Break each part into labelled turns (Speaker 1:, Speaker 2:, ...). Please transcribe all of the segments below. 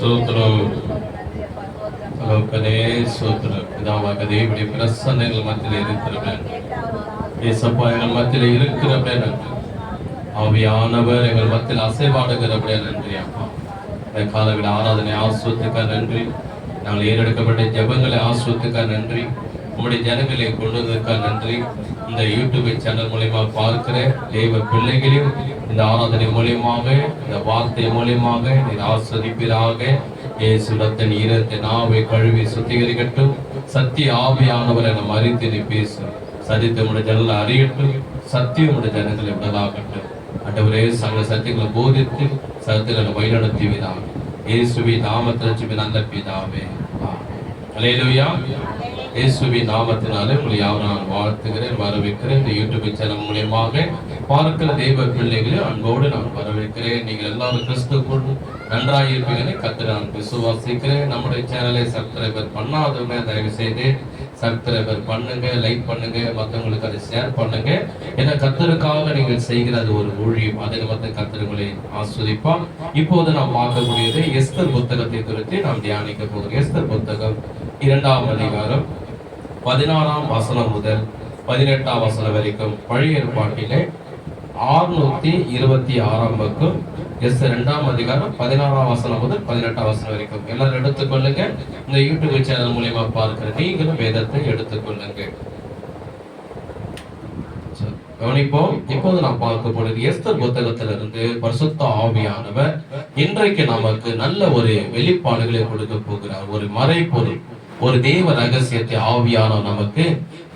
Speaker 1: சோத்திரம் தகப்பனே, சோத்திரம் பிதாவாக தேவனுடைய பிரசன்னங்கள் மத்தியில் இருக்கிறவன் ஏசப்பா எங்கள் மத்தியில் இருக்கிறவன் நன்றி. ஆவியானவர் எங்கள் மத்தியில் அசைவாடுகிறவனே நன்றி. அப்பா இந்த காலவிட ஆராதனை ஆசுவத்துக்காக நன்றி. நாங்கள் ஏறெடுக்கப்பட்ட ஜெபங்களை ஆசுவத்துக்காக நன்றி. உங்களுடைய ஜனங்களை கொண்டு வந்ததுக்காக நன்றி. இந்த யூடியூப் சேனல் மூலயமா பார்க்கிற தேவ பிள்ளைகளையும் இந்த ஆராதனை மூலியமாக, இந்த வார்த்தை மூலியமாக நீர் ஆஸ்வதிப்பீராக. இயேசுவின் ஈரத்தை நாவை கழுவி சுத்திகரிக்கட்டும். சத்திய ஆவியானவர் என மறித்து நீ பேசும். சத்தியத்தை உடைய ஜனங்களை அறியட்டும். சத்தியம் உடைய ஜனங்களை விடலாகட்டும். ஆண்டவரே, சகல சத்தியங்களை போதித்து சத்தியங்களை வழிநடத்துவீராக. இயேசுவின் நாமத்தில் நல்ல பிதாவே. அல்லேலூயா. இயேசுவின் நாமத்தினாலே உங்களை யாரும் நான் வாழ்த்துகிறேன், வரவேற்கிறேன். இந்த யூடியூப் சேனல் மூலியமாக பார்க்கிற தெய்வ பிள்ளைகளை அன்போடு நான் வரவேற்கிறேன். நீங்கள் எல்லாரும் கிறிஸ்துவுக்குள் நன்றாக இருப்பீங்கன்னு கர்த்தரை நான் விசுவாசிக்கிறேன். நம்முடைய சேனலை சப்ஸ்கிரைபர் பண்ணாதவங்க தயவு செய்து சப்ஸ்கிரைபர் பண்ணுங்க, லைக் பண்ணுங்க, மற்றவங்களுக்கு அதை ஷேர் பண்ணுங்க. ஏன்னா கர்த்தருக்காக நீங்கள் செய்கிற அது ஒரு ஊழியம். அதில் மற்ற கர்த்தர்களை ஆஸ்வதிப்பான். இப்போது நாம் பார்க்கக்கூடியது எஸ்தர் புத்தகத்தை குறித்து நாம் தியானிக்க போகிறோம். எஸ்தர் புத்தகம் 2ஆம் அதிகாரம் 16ஆம் வசனம் முதல் 18ஆம் வசனம் வரைக்கும் பழைய ஏற்பாட்டிலே 626ஆம் பக்கம். எஸ்தர் 2ஆம் அதிகாரம் 16ஆம் வசனம் முதல் 18ஆம் வசனம் வரைக்கும் எல்லாரும் எடுத்துக்கொள்ளுங்க. இந்த யூடியூப் சேனல் மூலியமா பார்க்கிற நீங்களும் வேதத்தை எடுத்துக்கொள்ளுங்க. கவனிப்போம். இப்போது நாம் பார்க்க போனது எஸ்தர் புத்தகத்திலிருந்து பரிசுத்த ஆவியானவர் இன்றைக்கு நமக்கு நல்ல ஒரு வெளிப்பாடுகளை கொடுக்க போகிறார். ஒரு மறைபொருள், ஒரு தேவ ரகசியத்தை ஆவியானவர் நமக்கு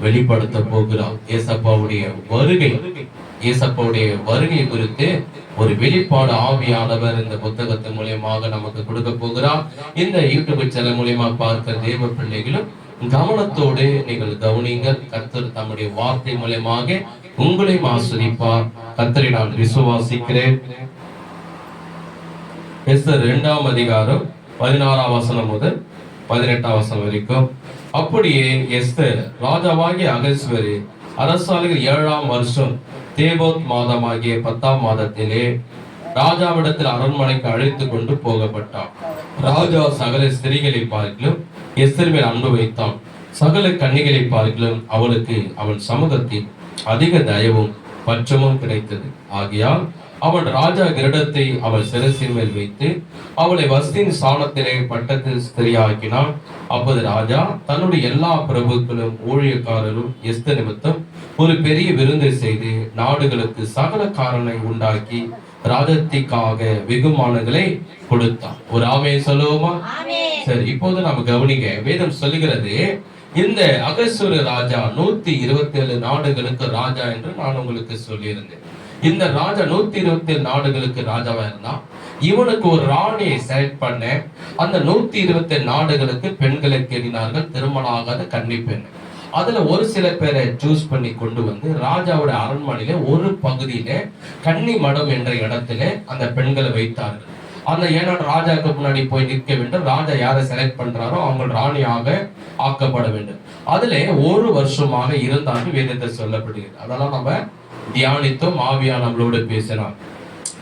Speaker 1: வெளிப்படுத்த போகிறார். ஏசப்பாவுடைய வருகை குறித்து ஒரு வெளிப்பாடு ஆவியானவர் இந்த புத்தகத்தின் மூலியமாக நமக்கு கொடுக்க போகிறார். இந்த யூடியூப் சேனல் மூலியமா பார்க்கிற தேவ பிள்ளைகளும் கவனத்தோடு நீங்கள் கவனிங்கள். கர்த்தர் தம்முடைய வார்த்தை மூலியமாக உங்களையும் ஆஸ்வதிப்பார். கர்த்தரை நான் விசுவாசிக்கிறேன். எஸ்தர் 2ஆம் அதிகாரம் 16ஆம் வசனம் முதல் 18ஆம் வசனம் வரைக்கும். அப்படியே எஸ்தர் ராஜாவாகிய அகஸ்வேரு அரசாளுகிற 7ஆம் வருஷம் தேவோத் மாதமாகிய 10ஆம் மாதத்திலே ராஜாவிடத்தில் அரண்மனைக்கு அழைத்து கொண்டு போகப்பட்டான். ராஜா சகல ஸ்திரீகளை பார்க்கிலும் எஸ்தர் மேல் அன்பு வைத்தான். சகல கன்னிகளை பார்க்கிலும் அவளுக்கு அவன் சமூகத்தில் அதிக தயவும் பட்சமும் கிடைத்தது. ஆகையால் அவன் ராஜா கிரீடத்தை அவள் சிரசின் மேல் வைத்து அவளை வஸ்தின் சாணத்திலே பட்டத்தில் ஸ்திரியாக்கினான். அப்போது ராஜா தன்னுடைய எல்லா பிரபுக்களும் ஊழியக்காரரும் எஸ்தர் நிமித்தம் ஒரு பெரிய விருந்தை செய்து நாடுகளுக்கு சகல காரணை உண்டாக்கி ராஜத்திற்காக வெகுமானங்களை கொடுத்தான். ஒரு ஆமென் சொல்லுவோமா? சரி, இப்போது நாம கவனிக்க. வேதம் சொல்லுகிறது, இந்த அகஸ்வேரு ராஜா 127 நாடுகளுக்கு ராஜா என்று நான் உங்களுக்கு சொல்லியிருந்தேன். இந்த ராஜா 127 நாடுகளுக்கு ராஜாவா இருந்தா இவனுக்கு ஒரு ராணியை செலக்ட் பண்ண. அந்த 127 நாடுகளுக்கு பெண்களை தேடினார்கள், திருமணம் ஆகாத கன்னி பெண். அதுல ஒரு சில பேரை சூஸ் பண்ணி கொண்டு வந்து ராஜாவோட அரண்மனையில ஒரு பகுதியில கன்னி மடம் என்ற இடத்துல அந்த பெண்களை வைத்தார்கள். அந்த ஏன்னா ராஜாவுக்கு முன்னாடி போய் நிற்க வேண்டும். ராஜா யாரை செலக்ட் பண்றாரோ அவங்க ராணியாக ஆக்கப்பட வேண்டும். அதுல ஒரு வருஷமாக இருந்தாங்க வேதத்தை சொல்லப்படுகிறது. அதெல்லாம் நம்ம தியானித்தோம். ஆவியா நம்மளோட பேசினார்.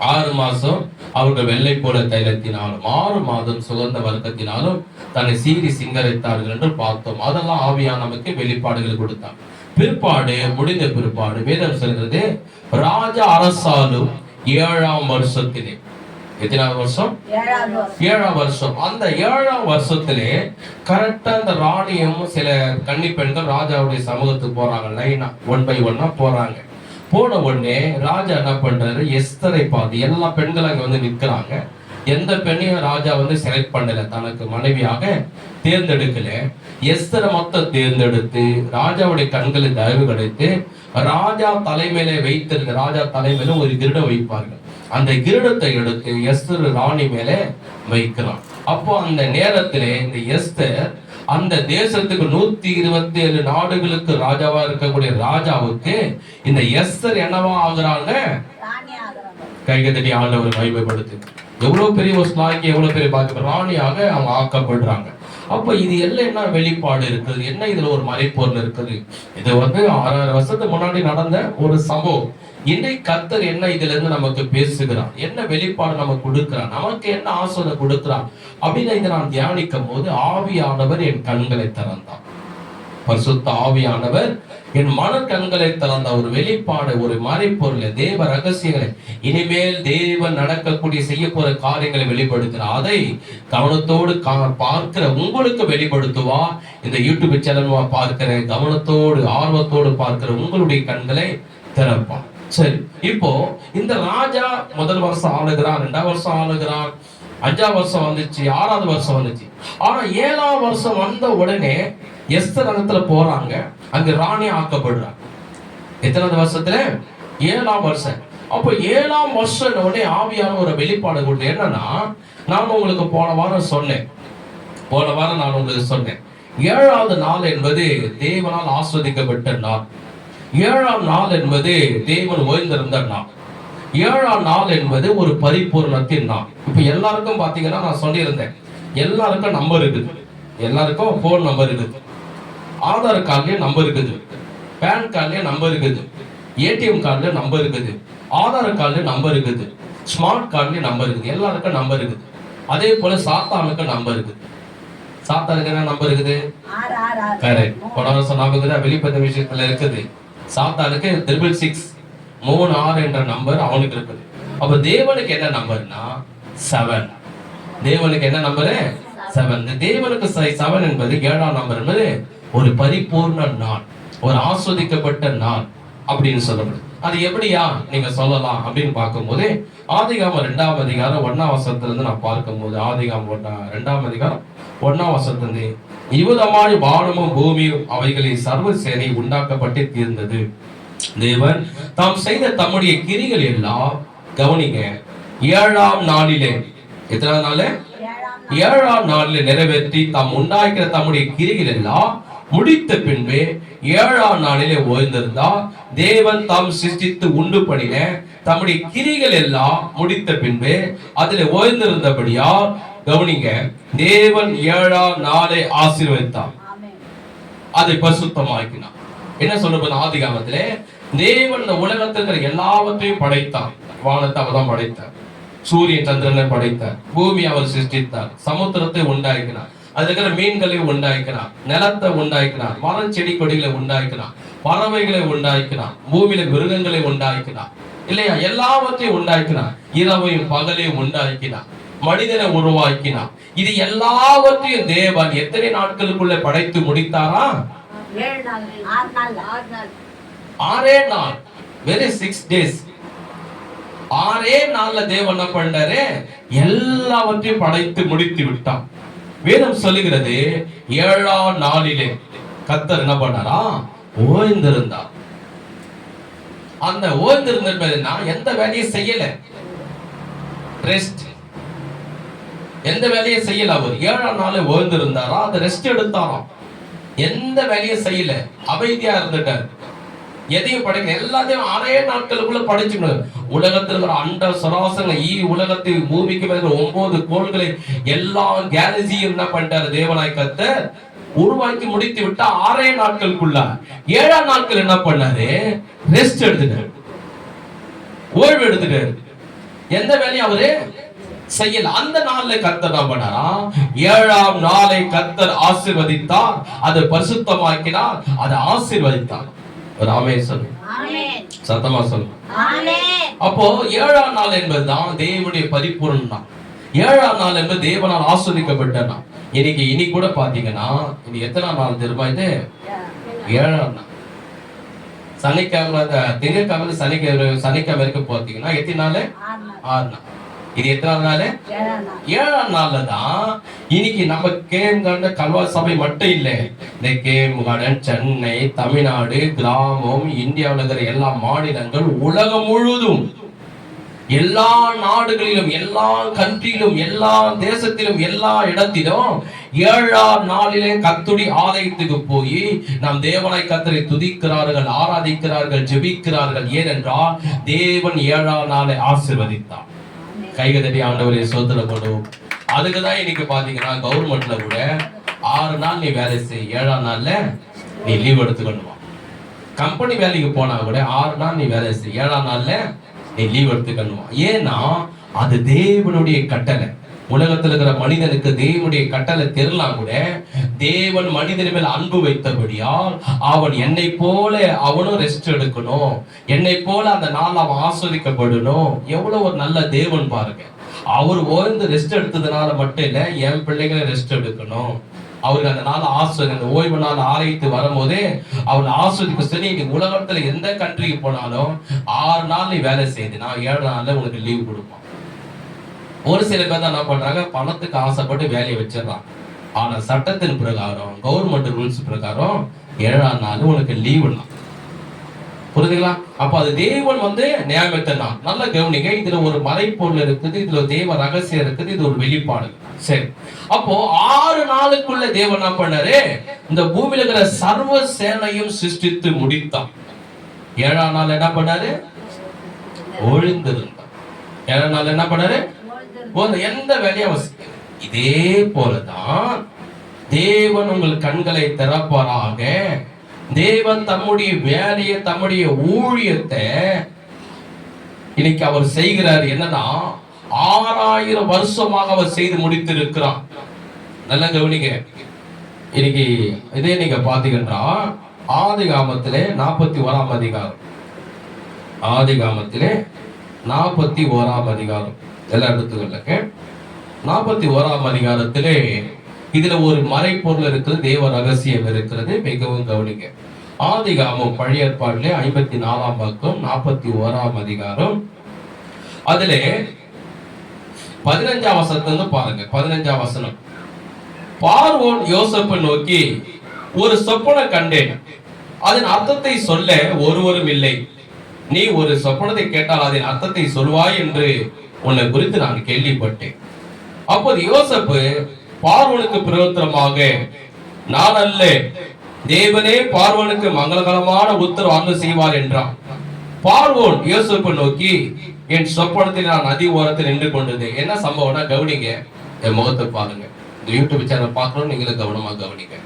Speaker 1: 6 மாசம் அவர்கள் வெள்ளை போல தைலத்தினாலும் 6 மாதம் சுகந்த வர்க்கத்தினாலும் தன்னை சீறி சிங்கரித்தார்கள் என்று பார்த்தோம். அதெல்லாம் ஆவியா நமக்கு வெளிப்பாடுகள் கொடுத்தார். பிற்பாடு முடிந்த பிற்பாடு வேதம் சொல்கிறது, ராஜா அரசாலும் 7ஆம் வருஷத்திலே, எத்தனாவது வருஷம்? 7ஆம் வருஷம். அந்த 7ஆம் வருஷத்திலே கரெக்டா அந்த ராணியும் சில கன்னி பெண்கள் ராஜாவுடைய சமூகத்துக்கு போறாங்க. லைனா 1 by 1 போறாங்க. போன உடனே ராஜா என்ன பண்றாரு, எஸ்தரை பார்த்து எல்லா பெண்களும் அங்க வந்து நிற்கிறாங்க. எந்த பெண்ணையும் ராஜா வந்து செலக்ட் பண்ணல, தனக்கு மனைவியாக தேர்ந்தெடுக்கல. எஸ்தரை மொத்தம் தேர்ந்தெடுத்து ராஜாவுடைய கண்களில் தயவு கிடைத்து ராஜா தலைமையில வைத்திருந்த ராஜா தலைமையில ஒரு கிரீடம் வைப்பார்கள். அந்த கிரீடத்தை எடுத்து எஸ்தர் ராணி மேல வைக்கிறான். அப்போ அந்த நேரத்திலே இந்த எஸ்தர் அந்த தேசத்துக்கு 127 நாடுகளுக்கு ராஜாவா இருக்கக்கூடிய ராஜாவுக்கு இந்த எஸ்தர் என்னவா ஆகுறாங்க? கைகத்தடி ஆண்டவர் மகிமைப்படுத்து. எவ்வளவு பெரிய ஒரு ஸ்லாக்கி, எவ்வளவு பெரிய பாக்கியம். ராணியாக அவங்க ஆக்கப்படுறாங்க. அப்ப இது எல்லாம் என்ன வெளிப்பாடு இருக்குது, என்ன இதுல ஒரு மறைப்பொருள் இருக்குது? இது 6000 வருஷத்துக்கு முன்னாடி நடந்த ஒரு சம்பவம். இன்றைக்கு கர்த்தர் என்ன இதுல இருந்து நமக்கு பேசுகிறார், என்ன வெளிப்பாடு நமக்கு கொடுக்கிறார், நமக்கு என்ன ஆசீர்வாதம் கொடுக்கிறார் அப்படின்னு இதை நான் தியானிக்கும் போது ஆவியானவர் என் கண்களை திறந்தார். பரிசுத்த ஆவியானவர் என் மன கண்களை திறந்த ஒரு வெளிப்பாடு, ஒரு மறைப்பொருளை, தேவ ரகசியங்களை, இனிமேல் தேவன் நடக்கக்கூடிய செய்ய போற காரியங்களை வெளிப்படுத்துகிறார். அதை கவனத்தோடு பார்க்கிற உங்களுக்கு வெளிப்படுத்துவா. இந்த யூடியூப் சேனல் பார்க்கிற கவனத்தோடு ஆர்வத்தோடு பார்க்கிற உங்களுடைய கண்களை திறப்பான். சரி, இப்போ இந்த ராஜா முதல் வருஷம் ஆளுகிறார், 2ஆம் வருஷம் ஆளுகிறார், 5ஆம் வருஷம் வந்துச்சு, 6ஆவது வருஷம் வந்துச்சு. ஆனா 7ஆம் வருஷம் வந்த உடனே எஸ்தர் இடத்துல போறாங்க, அங்க ராணி ஆக்கப்படுறாங்க. எத்தனாவது வருஷத்துல? 7ஆம் வருஷம். அப்போ 7ஆம் வருஷம் உடனே ஆவியான ஒரு வெளிப்பாடு கொடுத்து என்னன்னா, நான் உங்களுக்கு போன வாரம் சொன்னேன், 7ஆவது நாள் என்பது தேவனால் ஆஸ்வதிக்கப்பட்ட நாள். 7ஆம் நாள் என்பது தேவன் ஓய்ந்திருந்த நாள். 7ஆம் நாள் என்பது ஒரு பரிபூர்ணத்தின் நாள். இப்ப எல்லாருக்கும் பாத்தீங்கன்னா நான் சொல்லியிருந்தேன், எல்லாருக்கும் நம்பர் இருக்குது, எல்லாருக்கும் போன் நம்பர் இருக்குது, ஆதார் கார்டுலயே நம்பர் இருக்குது, பேன் கார்டுலயே நம்பர் இருக்குது, ஏடிஎம் கார்டுல நம்பர் இருக்குது, ஆதார் கார்டுல நம்பர் இருக்குது, ஸ்மார்ட் கார்டுலயே நம்பர் இருக்குது, எல்லாருக்கும் நம்பர் இருக்குது. அதே போல சாத்தானுக்கு நம்பர் இருக்குது. சாத்தானுக்கு என்ன நம்பர் இருக்குது? கரெக்ட். போன வருஷம் ஞாபகம் வெளிப்பட்ட விஷயத்துல இருக்குது. சாத்தானுக்கு 666 என்ற நம்பர் அவனுக்கு இருக்குது. அப்ப தேவனுக்கு என்ன நம்பர்னா 7. தேவனுக்கு என்ன நம்பரு? 7. தேவனுக்கு 7 என்பது 7ஆம் நம்பர் என்பது ஒரு பரிபூர்ண நாள், ஒரு ஆஸ்வதிக்கப்பட்ட நாள் அப்படின்னு சொல்லப்படுது. அது எப்படியா நீங்க சொல்லலாம் அப்படின்னு பார்க்கும்போது ஆதிகாமம் 2ஆம் அதிகாரம் 1ஆம் வசனத்திலிருந்து நான் பார்க்கும்போது, ஆதிகாமம் 2ஆம் அதிகாரம் 1ஆம் வசனத்திலிருந்து, இவ்விதமாய் வானமும் பூமியும் அவைகளின் சர்வ சேனை உண்டாக்கப்பட்டு தீர்ந்தது. தேவன் தாம் செய்த தம்முடைய கிரிகள் எல்லாம், கவனிங்க, 7ஆம் நாளிலே, எத்தனை நாள்? 7ஆம் நாளிலே நிறைவேற்றி தாம் உண்டாக்கிற தம்முடைய கிரிகள் எல்லாம் முடித்த பின்பு 7ஆம் நாளிலே ஓய்ந்திருந்தா. தேவன் தாம் சிருஷ்டித்து உண்டு பண்ணின தம்முடைய கிரிகள் எல்லாம் முடித்த பின்பு அதிலே ஓய்ந்திருந்தபடியா, கவனிங்க, தேவன் 7ஆம் நாளை ஆசீர்வதித்தார், அதை பரிசுத்தமாக்கினார். என்ன சொல்றது? ஆதிகாமத்திலே தேவன் இந்த உலகத்தில் எல்லாவற்றையும் படைத்தார். வானத்தை அவர் தான் படைத்தார், சூரியன் சந்திரனை படைத்தார், பூமி அவர் சிருஷ்டித்தார், சமுத்திரத்தை உண்டாக்கினார், அதுல இருக்கிற மீன்களை உண்டாக்கினார், நிலத்தை உண்டாக்கினார், மரம் செடி கொடிகளை உண்டாக்கினார், பறவைகளை உண்டாக்கினார், பூமியில மிருகங்களை உண்டாக்கினார், இல்லையா? எல்லாவற்றையும் உண்டாக்கினார். இரவையும் பகலையும் உண்டாக்கினார், மனிதனை உருவாக்கினார். இது எல்லாவற்றையும் தேவன் எத்தனை நாட்களுக்குள்ள படைத்து முடித்தாரா? 6 நாள். Very 6 days. 6 நாள்ல தேவன் என்ன பண்ணாரு? எல்லாவற்றையும் படைத்து முடித்து விட்டார். வேதம் சொல்லுகிறது 7ஆம் நாளிலே கர்த்தர் என்ன பண்ணாரா? ஓய்ந்திருந்தார். அந்த ஓய்ந்திருந்தா எந்த வேலையும் செய்யல, ரெஸ்ட். எந்த வேலையும் செய்யல. அவர் 7ஆம் நாளே ஓய்ந்திருந்தாரா, அந்த ரெஸ்ட் எடுத்தாராம். எந்த வேலையும் செய்யல, அமைதியா இருந்துட்டார். எதையும் படைக்க எல்லாத்தையும் 6 நாட்களுக்குள்ள படைச்சுக்கணும். உலகத்தில் இருக்கிற அண்ட சராசரங்களை, உலகத்தை பூமிக்கு மேல 9 கோள்களை எல்லா கேலக்சியும் என்ன பண்ணிட்டாரு? தேவனாய் கர்த்தர் உருவாக்கி முடித்து விட்டா 6 நாட்களுக்குள்ள. 7ஆம் நாட்கள் என்ன பண்ணாரு? ரெஸ்ட் எடுத்துட்டாரு, ஓய்வு எடுத்துட்டாரு. எந்த வேலையும் அவரு செய்யல. அந்த நாள்ல கர்த்தர் என்ன பண்ணாரா? 7ஆம் நாளை கர்த்தர் ஆசீர்வதித்தார், அதை பரிசுத்தமாக்கினார், அதை ஆசீர்வதித்தார். ஒரு ஆமென் சொல்லு, சத்தமா சொல்லு. அப்போ 7ஆம் நாள் என்பதுதான் தேவனுடைய பரிபூர்ண நாள். 7ஆம் நாள் என்பது தேவனால் ஆஸ்வதிக்கப்பட்ட நாள். இன்னைக்கு கூட பாத்தீங்கன்னா இது எத்தனாம் நாள் தெரியுமா? இது 7ஆம் நாள். சனிக்கிழமை, திங்கட்கிழமை, சனிக்கிழமை வரைக்கும் பாத்தீங்கன்னா எத்தனை நாள்? 6 நாள். இது எத்தனாவது நாள்? 7ஆம் நாள்ல தான் இன்னைக்கு நம்ம கேம்கார்டன் கல்வாரி சபை மட்டும் இல்லை, இந்த கேம்கார்டன் சென்னை, தமிழ்நாடு, கிராமம், இந்தியாவில் இருக்கிற எல்லா மாநிலங்கள், உலகம் முழுவதும் எல்லா நாடுகளிலும், எல்லா கண்ட்ரியிலும், எல்லா தேசத்திலும், எல்லா இடத்திலும் 7ஆம் நாளிலே கர்த்தருடைய ஆலயத்துக்கு போய் நாம் தேவனாய் கர்த்தரை துதிக்கிறார்கள், ஆராதிக்கிறார்கள், ஜெபிக்கிறார்கள். ஏனென்றால் தேவன் 7ஆம் நாளை ஆசீர்வதித்தார். கைகதடி ஆண்டவரே ஸ்தோத்திரம் பண்ணுவோம். அதுக்குதான் இன்னைக்கு பாத்தீங்கன்னா கவர்மெண்ட்ல கூட 6 நாள் நீ வேலை செய், 7ஆம் நாள்ல நீ லீவ் எடுத்துக்கணுமா. கம்பெனி வேலைக்கு போனா கூட 6 நாள் நீ வேலை செய், 7ஆம் நாள்ல நீ லீவ் எடுத்துக்கணுமா. ஏன்னா அது தேவனுடைய கட்டளை. உலகத்தில் இருக்கிற மனிதனுக்கு தேவனுடைய கட்டளை தெரியலாம் கூட, தேவன் மனிதன் மேல் அன்பு வைத்தபடியால் அவன் என்னை போல அவனும் ரெஸ்ட் எடுக்கணும், என்னை போல அந்த நாள் அவன் ஆஸ்வதிக்கப்படணும். எவ்வளவு ஒரு நல்ல தேவன் பாருங்க. அவர் ஓய்ந்து ரெஸ்ட் எடுத்ததுனால மட்டும் இல்ல, என் பிள்ளைகளை ரெஸ்ட் எடுக்கணும். அவருக்கு அந்த நாள் அந்த ஓய்வு நாள் ஆலயத்து வரும்போதே அவன் ஆஸ்வதிக்க சொல்லி, இன்னைக்கு உலகத்துல எந்த கண்ட்ரிக்கு போனாலும் 6 நாள் நீ வேலை செய்து, நான் 7 நாள்ல உனக்கு லீவ் கொடுப்பான். ஒரு சில பேர் தான் என்ன பண்றாங்க, பணத்துக்கு ஆசைப்பட்டு வேலையை வச்சிடறான். ஆனா சட்டத்தின் பிரகாரம், கவர்மெண்ட் ரூல்ஸ் பிரகாரம் 7ஆம் நாள் உனக்கு லீவுனா, புரியுதுங்களா? அப்ப அது தேவன் நியமித்தனா. நல்ல கவனிங்க, இதுல ஒரு மறைப்பொருள் இருக்குது, இதுல ஒரு தேவ ரகசியம் இருக்குது, இது ஒரு வெளிப்பாடு. சரி, அப்போ 6 நாளுக்குள்ள தேவன் என்ன பண்ணாரு, இந்த பூமியில இருக்கிற சர்வ சேனையும் சிருஷ்டித்து முடித்தான். 7ஆம் நாள் என்ன பண்ணாரு, ஒழிந்திருந்தான். 7ஆம் நாள் என்ன பண்ணாரு, எந்த வேலையும். இதே போலதான் தேவன் உங்கள் கண்களை திறப்பாராக. தேவன் தம்முடைய வேலையை, தம்முடைய ஊழியத்தை இன்னைக்கு அவர் செய்கிறார். என்னன்னா 6000 வருஷமாக அவர் செய்து முடித்திருக்கிறார். நல்ல கவனிங்க. இன்னைக்கு இதே நீங்க பாத்தீங்கன்னா ஆதிகாமத்திலே 41ஆம் அதிகாரம், ஆதிகாமத்திலே 41ஆம் அதிகாரம் எல்லாம் எடுத்துக்கொள்ளுங்க. 41ஆம் அதிகாரத்திலே இதுல ஒரு மறைப்பொருள் இருக்குது, தேவ ரகசியம் இருக்கிறது. மிகவும் கவனிங்க. ஆதிகாமம் பழைய ஏற்பாட்டிலே 54ஆம் பக்கம் 41ஆம் அதிகாரம், அதிலே 15ஆம் வசனத்திலிருந்து பாருங்க. 15ஆம் வசனம். பார்வோன் யோசேப்பை நோக்கி, ஒரு சொப்பனை கண்டேன், அதன் அர்த்தத்தை சொல்ல ஒருவரும் இல்லை. நீ ஒரு சொப்பனத்தை கேட்டால் அதன் அர்த்தத்தை சொல்வாய் என்று உன்னை குறித்து நான் கேள்விப்பட்டேன். அப்போது யோசேப்பு பார்வோனுக்கு பிரயோத்தரமாக, நான் அல்ல, தேவனே பார்வோனுக்கு மங்களகரமான உத்தரவு செய்வார் என்றான். பார்வோன் யோசேப்பை நோக்கி, என் சொப்பனத்தில் நான் நதி ஓரத்தில் நின்று கொண்டது. என்ன சம்பவம்னா கவனிங்க, என் முகத்தை பாருங்க. இந்த யூடியூப் சேனல் பார்க்கணும், நீங்களும் கவனமா கவனிங்க.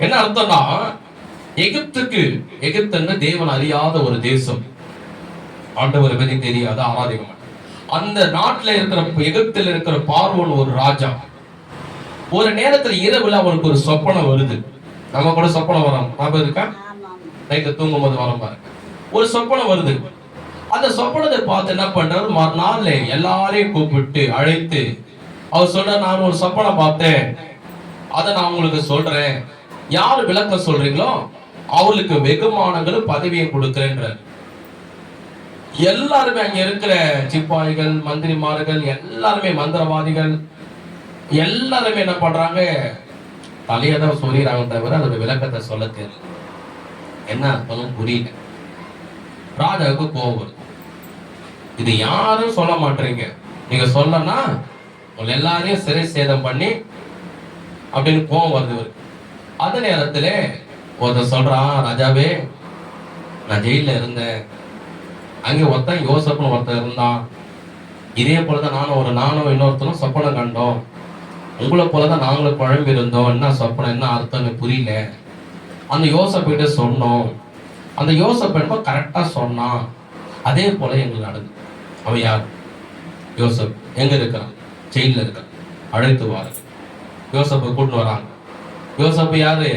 Speaker 1: என்ன அர்த்தம்னா, எகிப்து தேவன் அறியாத ஒரு தேசம், ஆண்டவரை பத்தி தெரியாத, ஆராதிக்க. அந்த நாட்டுல இருக்கிற எகிப்தில் இருக்கிற பார்வோன் ஒரு ராஜா. ஒரு நேரத்துல இரவுல அவனுக்கு ஒரு சொப்பனம் வருது. நம்ம கூட சொப்பனம் வரோம், ஞாபகம் இருக்கா? நைட்ல தூங்கும் போது வரோம் பாருங்க, ஒரு சொப்பனம் வருது. அந்த சொப்பனத்தை பார்த்து என்ன பண்றாரு, மறுநாள் எல்லாரையும் கூப்பிட்டு அழைத்து அவர் சொல்ற, நான் ஒரு சொப்பனம் பார்த்தேன், அதை நான் உங்களுக்கு சொல்றேன், யாரு விளக்க சொல்றீங்களோ அவளுக்கு வெகுமானங்களும் பதவியை கொடுக்கிறேன்றார். எல்லாருமே அங்க இருக்கிற சிப்பாய்கள், மந்திரிமார்கள், எல்லாருமே மந்திரவாதிகள் எல்லாருமே என்ன பண்றாங்க, தலையதான் சொல்லிடுறாங்க தவிர அதோட விளக்கத்தை சொல்ல தெரியல. என்ன அர்த்தம் புரியல. ராஜாவுக்கு கோபம் வருது. இது யாரும் சொல்ல மாட்டீங்க, நீங்க சொல்லனா உங்களை எல்லாரையும் சிறை சேதம் பண்ணி அப்படின்னு கோபம் வருது. அந்த நேரத்துல ஒருத்தர் சொல்றான், ராஜாவே நான் ஜெயில இருந்தேன், அங்கே ஒருத்தன் யோசேப்புன்னு ஒருத்தன் இருந்தான், இதே போலதான் நானும் இன்னொருத்தரும் சொப்பனம் கண்டோம், உங்களை போலதான் நாங்களும் குழம்பு இருந்தோம், என்ன சொப்பனம் என்ன அர்த்தம்னு புரியல. அந்த யோசேப்புகிட்ட சொன்னோம், அந்த யோசேப்பு என்ன கரெக்டா சொன்னான், அதே போல எங்களுக்கு நடந்து. அவன் யார்? யோசேப்பு. எங்க இருக்கிறான்? ஜெயில இருக்கான். அழைத்து வாருங்க. யோசேப்பை கூட்டு வராங்க. யோசேப்பு யாரு?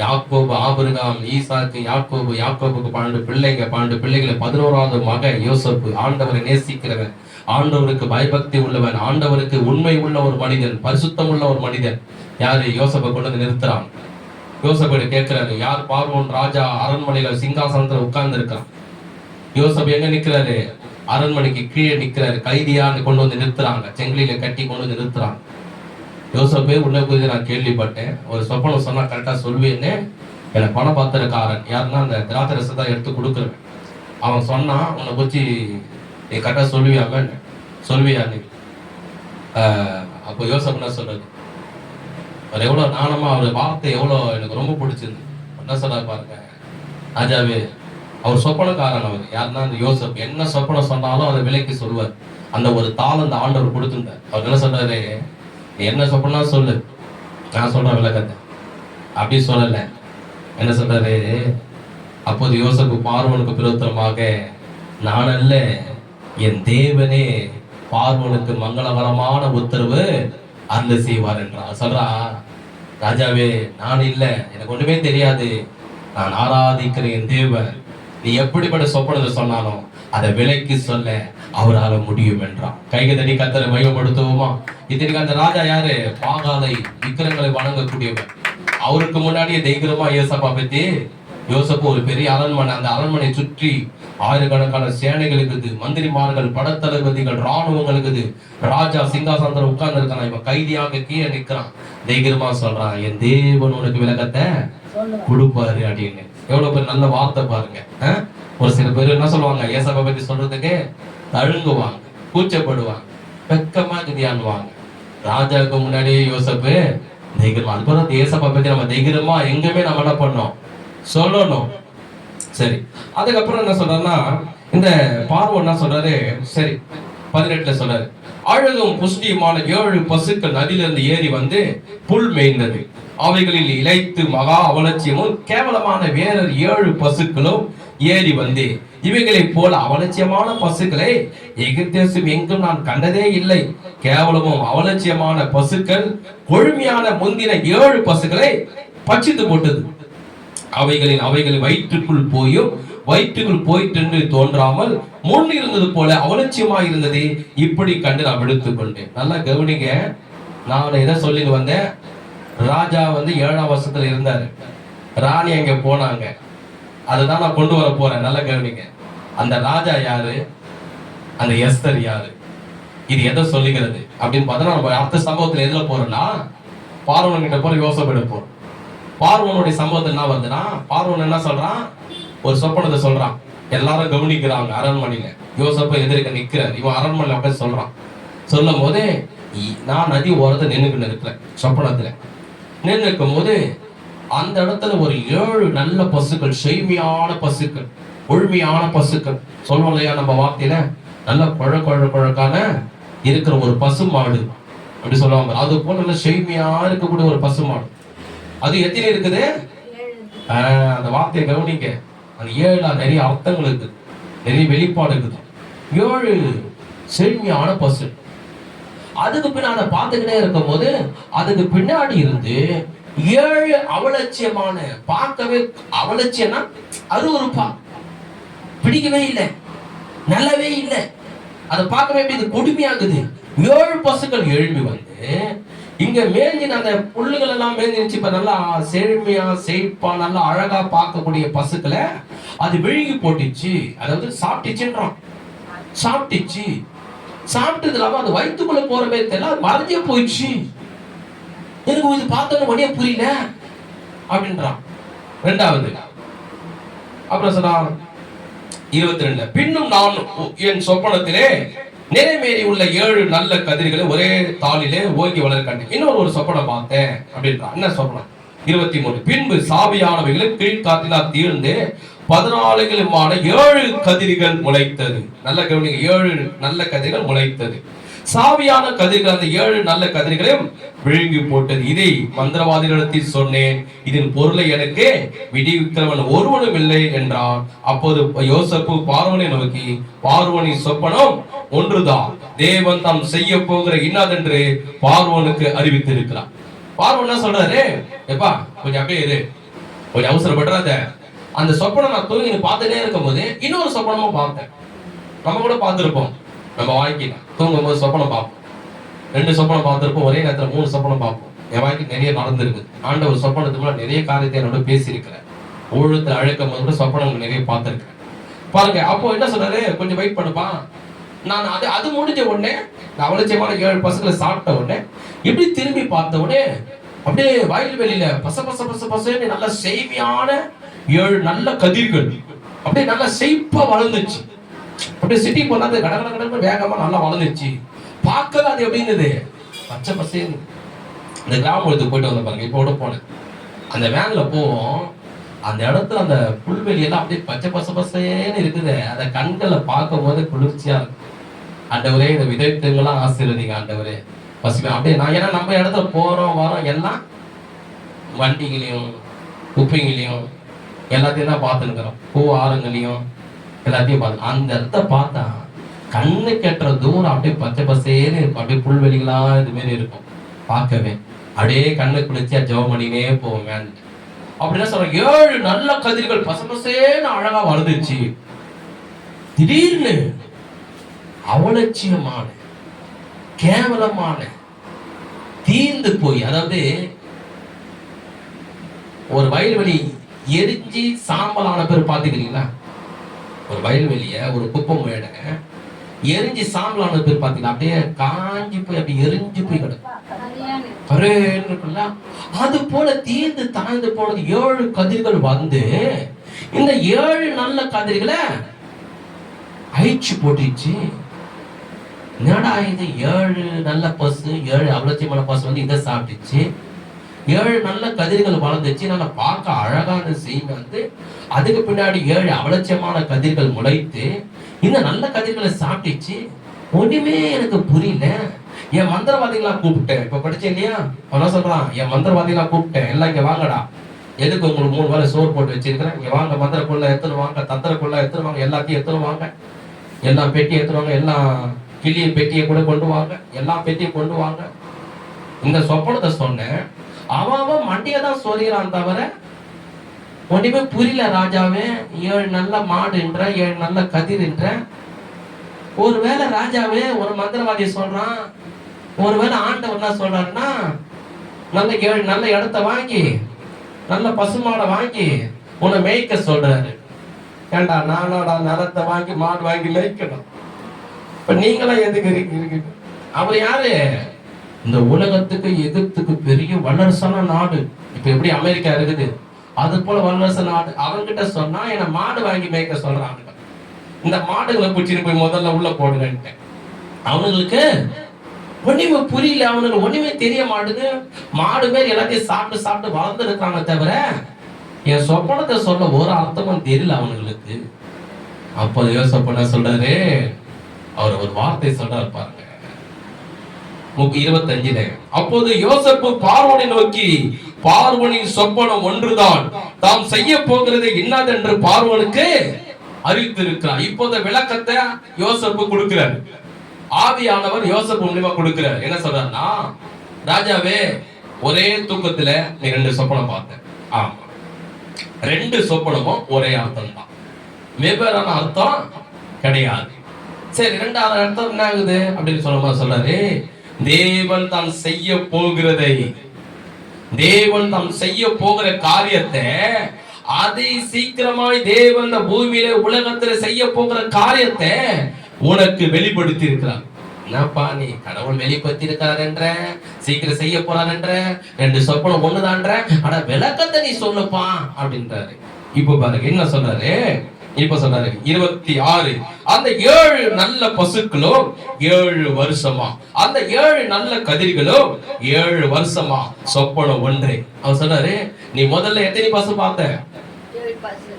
Speaker 1: யாக்கோபு, ஆபிரகாம், ஈசாக்கு, யாக்கோபு. யாக்கோபுக்கு 12 பிள்ளைங்க, 12 பிள்ளைகளை 11வது மகன் யோசேப்பு. ஆண்டவரை நேசிக்கிறவன், ஆண்டவருக்கு பயபக்தி உள்ளவன், ஆண்டவருக்கு உண்மை உள்ள ஒரு மனிதன், பரிசுத்தம் உள்ள ஒரு மனிதன். யாரு? யோசேப்பை கொண்டு வந்து நிறுத்துறான். யோசேப்பை கேட்கிறாரு, யார்? பார்வோன் ராஜா அரண்மனையில சிங்காசனத்துல உட்கார்ந்து இருக்கான். யோசேப்பு எங்க நிக்கிறாரு? அரண்மனைக்கு கீழே நிக்கிறாரு. கைதியான்னு கொண்டு வந்து நிறுத்துறாங்க, செங்கிலியில கட்டி கொண்டு வந்து நிறுத்துறாங்க. யோசேப்பே, உன்னை குறித்து நான் கேள்விப்பட்டேன், ஒரு சொப்பனம் சொன்னா கரெக்டா சொல்வேன்னு எனக்கு பணம் பார்த்திருக்காரன். யாருன்னா அந்த திராட்சை ரசத்தை எடுத்து கொடுக்குறேன், அவன் சொன்னான், உன்னை குறிச்சு நீ கரெக்டா சொல்லுவியாம சொல்வியா நீ? அப்போ யோசேப்பு என்ன சொல்றது, அவர் எவ்வளவு நாணமா, அவர் வார்த்தை எவ்வளவு எனக்கு ரொம்ப பிடிச்சிருந்து. என்ன சொல்றாரு பாருங்க, ராஜாவே அவர் சொப்பனக்காரன். அவர் யாருன்னா அந்த யோசேப்பு என்ன சொப்பனம் சொன்னாலும் அதை விலைக்கு சொல்லுவார். அந்த ஒரு தாள் அந்த ஆண்டவர் கொடுத்துருந்தார். அவர் என்ன சொல்றாரு, என்ன சொப்பனா சொல்லு, நான் சொல்ற விளக்கத்தை அப்படி சொல்லல. என்ன சொல்றாரு? அப்போது யோசேப்பு பார்வோனுக்கு பிரயோத்தனமாக, நான் அல்ல, என் தேவனே பார்வோனுக்கு மங்களகரமான உத்தரவு அருள் செய்வார் என்றார். சொல்றா, ராஜாவே நான் இல்ல, எனக்கு ஒண்ணுமே தெரியாது, நான் ஆராதிக்கிற என் தேவன் நீ எப்படிப்பட்ட சொப்பனத்தை சொன்னாலும் அதை விலைக்கு சொல்ல அவரால் முடியும் என்றான். கைக தடி கத்தரை மையப்படுத்துவோமா? இதற்கு அந்த ராஜா யாரு? பாகாலை விக்கிரங்களை வணங்கக்கூடியவர். அவருக்கு முன்னாடியே தைரியமா யோசப்பா பத்தி, யோசப்பு ஒரு பெரிய அரண்மனை, அந்த அரண்மனை சுற்றி ஆயிரக்கணக்கான சேனைகள் இருக்குது, மந்திரிமார்கள், படத்தளபதிகள், ராணுவங்கள் இருக்குது. ராஜா சிங்காசனத்துல உட்கார்ந்து இருக்கான், இவன் கைதியாக கீழே நிக்கிறான். தைரியமா சொல்றான், என் தேவன் உனக்கு விளக்கத்தை கொடுப்பாரு அப்படின்னு. எவ்வளவு பேர் நல்ல வார்த்தை பாருங்க. ஒரு சில பேர் என்ன சொல்லுவாங்க, ஏசப்பா பத்தி சொல்றதுக்கு தழுங்குவாங்க, கூச்சப்படுவாங்க, வெக்கமா கிதியான்வாங்க. ராஜாவுக்கு முன்னாடியே யோசப்பு தைரியமா, அதுக்கப்புறம் ஏசப்பா பத்தி நம்ம தைரியமா எங்குமே நம்ம என்ன பண்ணோம், சொல்லணும். சரி, அதுக்கப்புறம் என்ன சொல்றாருன்னா, இந்த பார்வோன் என்ன சொல்றாரு? சரி, 18 சொல்றாரு, அழகும் புஷ்டியுமான 7 பசுக்கள் நதியிலிருந்து ஏறி வந்து புல் மேய்ந்தது. அவைகளில் இழைத்து மகா அவலட்சியமும் கேவலமான வேறொரு 7 பசுக்களும் ஏறி வந்து, இவைகளை போல அவலட்சியமான பசுக்களை எகிப்தேசம் எங்கும் நான் கண்டதே இல்லை. கேவலமும் அவலட்சியமான பசுக்கள் கொழுமையான முந்தின 7 பசுக்களை பட்சித்து போட்டது. அவைகளின் வயிற்றுக்குள் போயிட்டு தோன்றாமல் முன் இருந்தது போல அவலட்சியமாக இருந்தது. இப்படி கண்டு நான் எடுத்துக்கொண்டேன். நல்லா கவனிங்க, நான் எதை சொல்லிட்டு வந்தேன்? ராஜா வந்து 7ஆம் வருஷத்துல இருந்தாரு, ராணி அங்க போனாங்க, அதுதான் நான் கொண்டு வர போறேன். நல்லா கவனிங்க, அந்த ராஜா யாரு, அந்த எஸ்தர் யாரு, இது எதை சொல்லுகிறது அப்படின்னு பார்த்தா, நம்ம அடுத்த சம்பவத்துல எதுல போறோம்னா, பார்வோன் கிட்ட போற யோசேப்பு போறோம். பார்வோனுடைய சம்பவத்தில் என்ன வருதுன்னா, பார்வோன் என்ன சொல்றான், ஒரு சொப்பனத்தை சொல்றான், எல்லாரும் கவனிக்கிறாங்க அரண்மனையில. யோசேப்பு எதிர்க்க நிக்கிறார், இவன் அரண்மனையில உட்காந்து சொல்றான். சொல்லும் போது, நான் நதி ஓரத்தை நின்றுக்கிட்டு இருக்கிறேன், சொப்பனத்துல நின்று இருக்கும் போது அந்த இடத்துல ஒரு 7 நல்ல பசுக்கள், செழுமையான பசுக்கள், ஒழுமையான பசுக்கள் சொல்லுவோம் இல்லையா நம்ம வார்த்தையில, நல்ல குழக்கான இருக்கிற ஒரு பசு மாடு அப்படி சொல்லுவாங்க. அது போல நல்ல செழுமையா இருக்கக்கூடிய ஒரு பசு மாடு. அது எத்தனை இருக்குது? அந்த வார்த்தையை கவனிக்க, அந்த 7 நிறைய அர்த்தங்கள் இருக்குது, நிறைய வெளிப்பாடு இருக்குது. 7 செழுமையான பசு. அதுக்கு பின்னாடி பார்த்துக்கிட்டே இருக்கும் போது, அதுக்கு பின்னாடி இருந்து 7 அவலட்சியமான, பார்க்கவே அவலட்சியம்னா அருவருப்பா, பிடிக்கவே இல்லை, நல்லவே இல்லை, அதை பார்க்கவே இது கொடுமையாகுது. 7 பசுக்கள் எழுப்பி வந்து இங்க மேஞ்சின அந்த புல்லுகள் எல்லாம் மேஞ்சிருச்சு. இப்ப நல்லா செழுமையா செழிப்பா நல்லா அழகா பார்க்கக்கூடிய பசுக்களை அது விழுங்கி போட்டுச்சு, அதாவது சாப்பிட்டுச்சுன்றான். சாப்பிட்டது இல்லாம அது வயிற்றுக்குள்ள போறவே தெரியல, மறைஞ்சே போயிடுச்சு. எனக்கு இது பார்த்தோன்னு உடனே புரியல அப்படின்றான். 2வது அப்புறம் சொன்னா 22, பின்னும் நான் என் சொப்பனத்திலே நிறைவேறி உள்ள 7 நல்ல கதிர்களை ஒரே தாளிலே ஓங்கி வளர கண்டேன். இன்னொரு சொப்பனம் பார்த்தேன் அப்படின்றான். என்ன சொப்பனம்? 23, பின்பு சாவியானவைகளை கீழ்காத்தினால் தீர்ந்து 14 7 கதிர்கள் முளைத்தது. நல்ல கவனிங்க, 7 நல்ல கதிர்கள் முளைத்தது. சாவியான கதிர்கள் அந்த 7 நல்ல கதிர்களையும் விழுங்கி போட்டது. இதை மந்திரவாதிகளிடத்தில் சொன்னேன், இதன் பொருளை எனக்கு விடுவிக்கிறவன் ஒருவனும் இல்லை என்றான். அப்போது யோசேப்பு பார்வோனை நோக்கி, பார்வோனின் சொப்பனம் ஒன்றுதான், தேவன் தாம் செய்ய போகிற இன்னாதென்று பார்வோனுக்கு அறிவித்திருக்கிறார். பார்வோன் என்ன சொல்றாரு? எப்பா கொஞ்சம் அப்படியே இரு, கொஞ்சம் அவசரப்படுறாத. அந்த சொப்பனம் நான் தூங்கி பார்த்துட்டே இருக்கும் போது இன்னொரு சொப்பனமும் பார்த்தேன். நம்ம கூட பார்த்திருப்போம், நம்ம வாழ்க்கையில தூங்கும் போது சொப்பனம் பார்ப்போம். 2 சொப்பனம் பார்த்திருப்போம், ஒரே நேரத்தில் 3 சொப்பனம் பார்ப்போம். என் வாழ்க்கை நிறைய நடந்திருக்கு. ஆண்டவர் சொப்பனத்துக்குள்ள நிறைய காரியத்தை என்னோட பேசியிருக்கிறேன். ஊழத்தில் அழைக்கும் போது கூட சொப்பனங்கள் நிறைய பார்த்திருக்கேன் பாருங்க. அப்போ என்ன சொல்றாரு? கொஞ்சம் வெயிட் பண்ணுப்பா. நான் அது முடிஞ்ச உடனே, அவலட்சியமான 7 பசங்களை சாப்பிட்ட உடனே இப்படி திரும்பி பார்த்த உடனே அப்படியே வயல் வெளியில பசன்னு நல்ல செழுமையான 7 நல்ல கதிர்கள் அப்படியே நல்லா செழிப்பா வளர்ந்துச்சு. அப்படியே சிட்டி போனாது கடற்கரை வேகமா நல்லா வளர்ந்துச்சு. பார்க்கல அது எப்படி இருந்தது? பச்சை பசேன்னு. இந்த கிராமத்துக்கு போயிட்டு வந்த பாருங்க, இப்போ கூட போனேன். அந்த வேன்ல போவோம், அந்த இடத்துல அந்த புல்வெளியெல்லாம் அப்படியே பச்சை பசேன்னு இருக்குது. அந்த கண்களை பார்க்கும் போது குளிர்ச்சியா இருக்கு. ஆண்டவரே, இந்த விதைத்தங்களாம் ஆசீர்வதிங்க ஆண்டவரே. பசுமை அப்படியே நான், ஏன்னா நம்ம இடத்துல போறோம் வரோம் எல்லாம் வண்டிகளையும் குப்பைங்களையும் எல்லாத்தையும் தான் பார்த்துருக்குறோம். பூ ஆறுங்களையும் எல்லாத்தையும் பார்த்து அந்த இடத்த பார்த்தா கண்ணு கெட்டுற தூரம் அப்படியே பச்சை பசேன்னு இருக்கும். அப்படியே புல்வெளிகளா இது மாரி இருக்கும் பார்க்கவே. அப்படியே கண்ணு குளிச்சா ஜெபம் பண்ணினே போவேன். அப்படின்னா சொல்ற 7 நல்ல கதிர்கள் பசபசேன்னு அழகா வளர்ந்துச்சு. திடீர்னு அவலட்சியமான கேவலமான தீர்ந்து போய், அதாவது ஒரு வயல்வெளி எரிஞ்சு சாம்பலான பேர் பாத்துக்கிறீங்களா? ஒரு வயல்வெளிய ஒரு குப்பை மேட எரிஞ்சு சாம்பலான பேர் பாத்தீங்களா? அப்படியே காஞ்சி போய் அப்படி எரிஞ்சு போய் கிடக்கும். அது போல தீர்ந்து தாழ்ந்து போனது 7 கதிர்கள் வந்து இந்த 7 நல்ல கதிர்களை அழிச்சு போட்டுச்சு. என்னடா இது, 7 நல்ல பசு 7 அவலட்சியமான பசு வந்து இதை சாப்பிட்டுச்சு. 7 நல்ல கதிர்கள் வளர்ந்துச்சு, நல்லா பார்க்க அழகான செய்தி வந்து அதுக்கு பின்னாடி 7 அவலட்சியமான கதிர்கள் முளைத்து இந்த நல்ல கதிர்களை சாப்பிட்டுச்சு. ஒண்ணுமே எனக்கு புரியல. என் மந்திரவாதிகளா கூப்பிட்டேன். இப்ப படிச்சேன் இல்லையா, அவன் சொல்றான், என் மந்திரவாதிகளா கூப்பிட்டேன், எல்லாம் இங்க வாங்கடா, எதுக்கு உங்களுக்கு 3 வேளை சோறு போட்டு வச்சிருக்கிறேன், இங்க வாங்க, மந்திரக்குள்ள எடுத்துன்னு வாங்க, தந்திரக்குள்ள எடுத்துன்னு வாங்க, எல்லாத்தையும் எடுத்துன்னு வாங்க, எல்லாம் பெட்டி எடுத்துன்னு வாங்க, எல்லாம் கிளிய பெட்டியை கூட கொண்டு வாங்க, எல்லாம் பெட்டியை கொண்டு வாங்க. இந்த சொப்பனத்தை சொன்னேன். அவன் மண்டியை தான் சொல்லிறான் தவிர ஒன்றுமே புரியல. ராஜாவே 7 நல்ல மாடுன்ற 7 நல்ல கதிர்ன்ற. ஒருவேளை ராஜாவே ஒரு மந்திரவாதி சொல்றான், ஒருவேளை ஆண்டவர் என்ன சொல்றாருன்னா, நல்ல 7 நல்ல இடத்த வாங்கி நல்ல பசுமாடை வாங்கி உன்னை மேய்க்க சொல்றாரு. ஏண்டா நானோட நிலத்தை வாங்கி மாடு வாங்கி மேய்க்கணும். இப்ப நீங்களாம் எதுக்கு இருக்கு? அவர் யாரு? இந்த உலகத்துக்கு எகிப்துக்கு பெரிய வல்லரசான நாடு. இப்ப எப்படி அமெரிக்கா இருக்குது அது போல வல்லரசு நாடு. அவன்கிட்ட சொன்னா என்ன மாடு வாங்கி மேய்க்க சொல்றாங்க. இந்த மாடுகளை பிடிச்சிட்டு போய் முதல்ல உள்ள போடுங்கன்ட்டு. அவனுங்களுக்கு ஒண்ணுமே புரியல, அவனுக்கு ஒண்ணுமே தெரிய மாட்டுது. மாடு பேர் எல்லாத்தையும் சாப்பிட்டு சாப்பிட்டு வளர்ந்து இருக்காங்க தவிர என் சொப்பனத்தை சொல்ல ஒரு அர்த்தமும் தெரியல அவனுங்களுக்கு. அப்போ யோசப் என்ன சொல்றாரு, அவர் ஒரு வார்த்தை சொல்றாரு பாருங்க, 25. அப்போது யோசப்பு பார்வோனை நோக்கி, பார்வோனின் சொப்பனம் ஒன்றுதான், தாம் செய்ய போகிறது என்னதென்று பார்வோனுக்கு அறிவித்திருக்கிறார். இப்போது விளக்கத்தை யோசப்பு கொடுக்கிறார். ஆவியானவர் யோசப்பு மூலமா கொடுக்கிறார். என்ன சொல்றாருன்னா, ராஜாவே ஒரே தூக்கத்துல நீ 2 சொப்பனம் பார்த்தேன். ஆமா, 2 சொப்பனமும் ஒரே அர்த்தம் தான், வெவ்வேறான அர்த்தம் கிடையாது. சரி, 2வது அர்த்தம் என்ன ஆகுது அப்படின்னு சொல்றாரு, தேவன் தான் செய்ய போகிறதை, தேவன் தாம் செய்ய போகிற காரியத்தை அதை சீக்கிரமாய் தேவன் பூமியில உலகத்துல செய்ய போகிற காரியத்தை உனக்கு வெளிப்படுத்தி இருக்கிறார். என்னப்பா நீ கடவுள் வெளிப்படுத்தி இருக்கிறார் என்ற, சீக்கிரம் செய்ய போறார் என்ற, 2 சொப்பனம் ஒண்ணுதான்ற, ஆனா விளக்கத்தை நீ சொல்லுப்பா அப்படின்றாரு. இப்ப பாருங்க என்ன சொல்றாரு. இப்ப சொல்றாரு 26, அந்த 7 நல்ல பசுக்களும் 7 வருஷமா, அந்த 7 நல்ல கதிர்களும் 7 வருஷமா சொப்பனம் ஒன்றே. அவர் சொன்னாரு, நீ முதல்ல எத்தனை பசு பார்த்த?
Speaker 2: 7 பசு.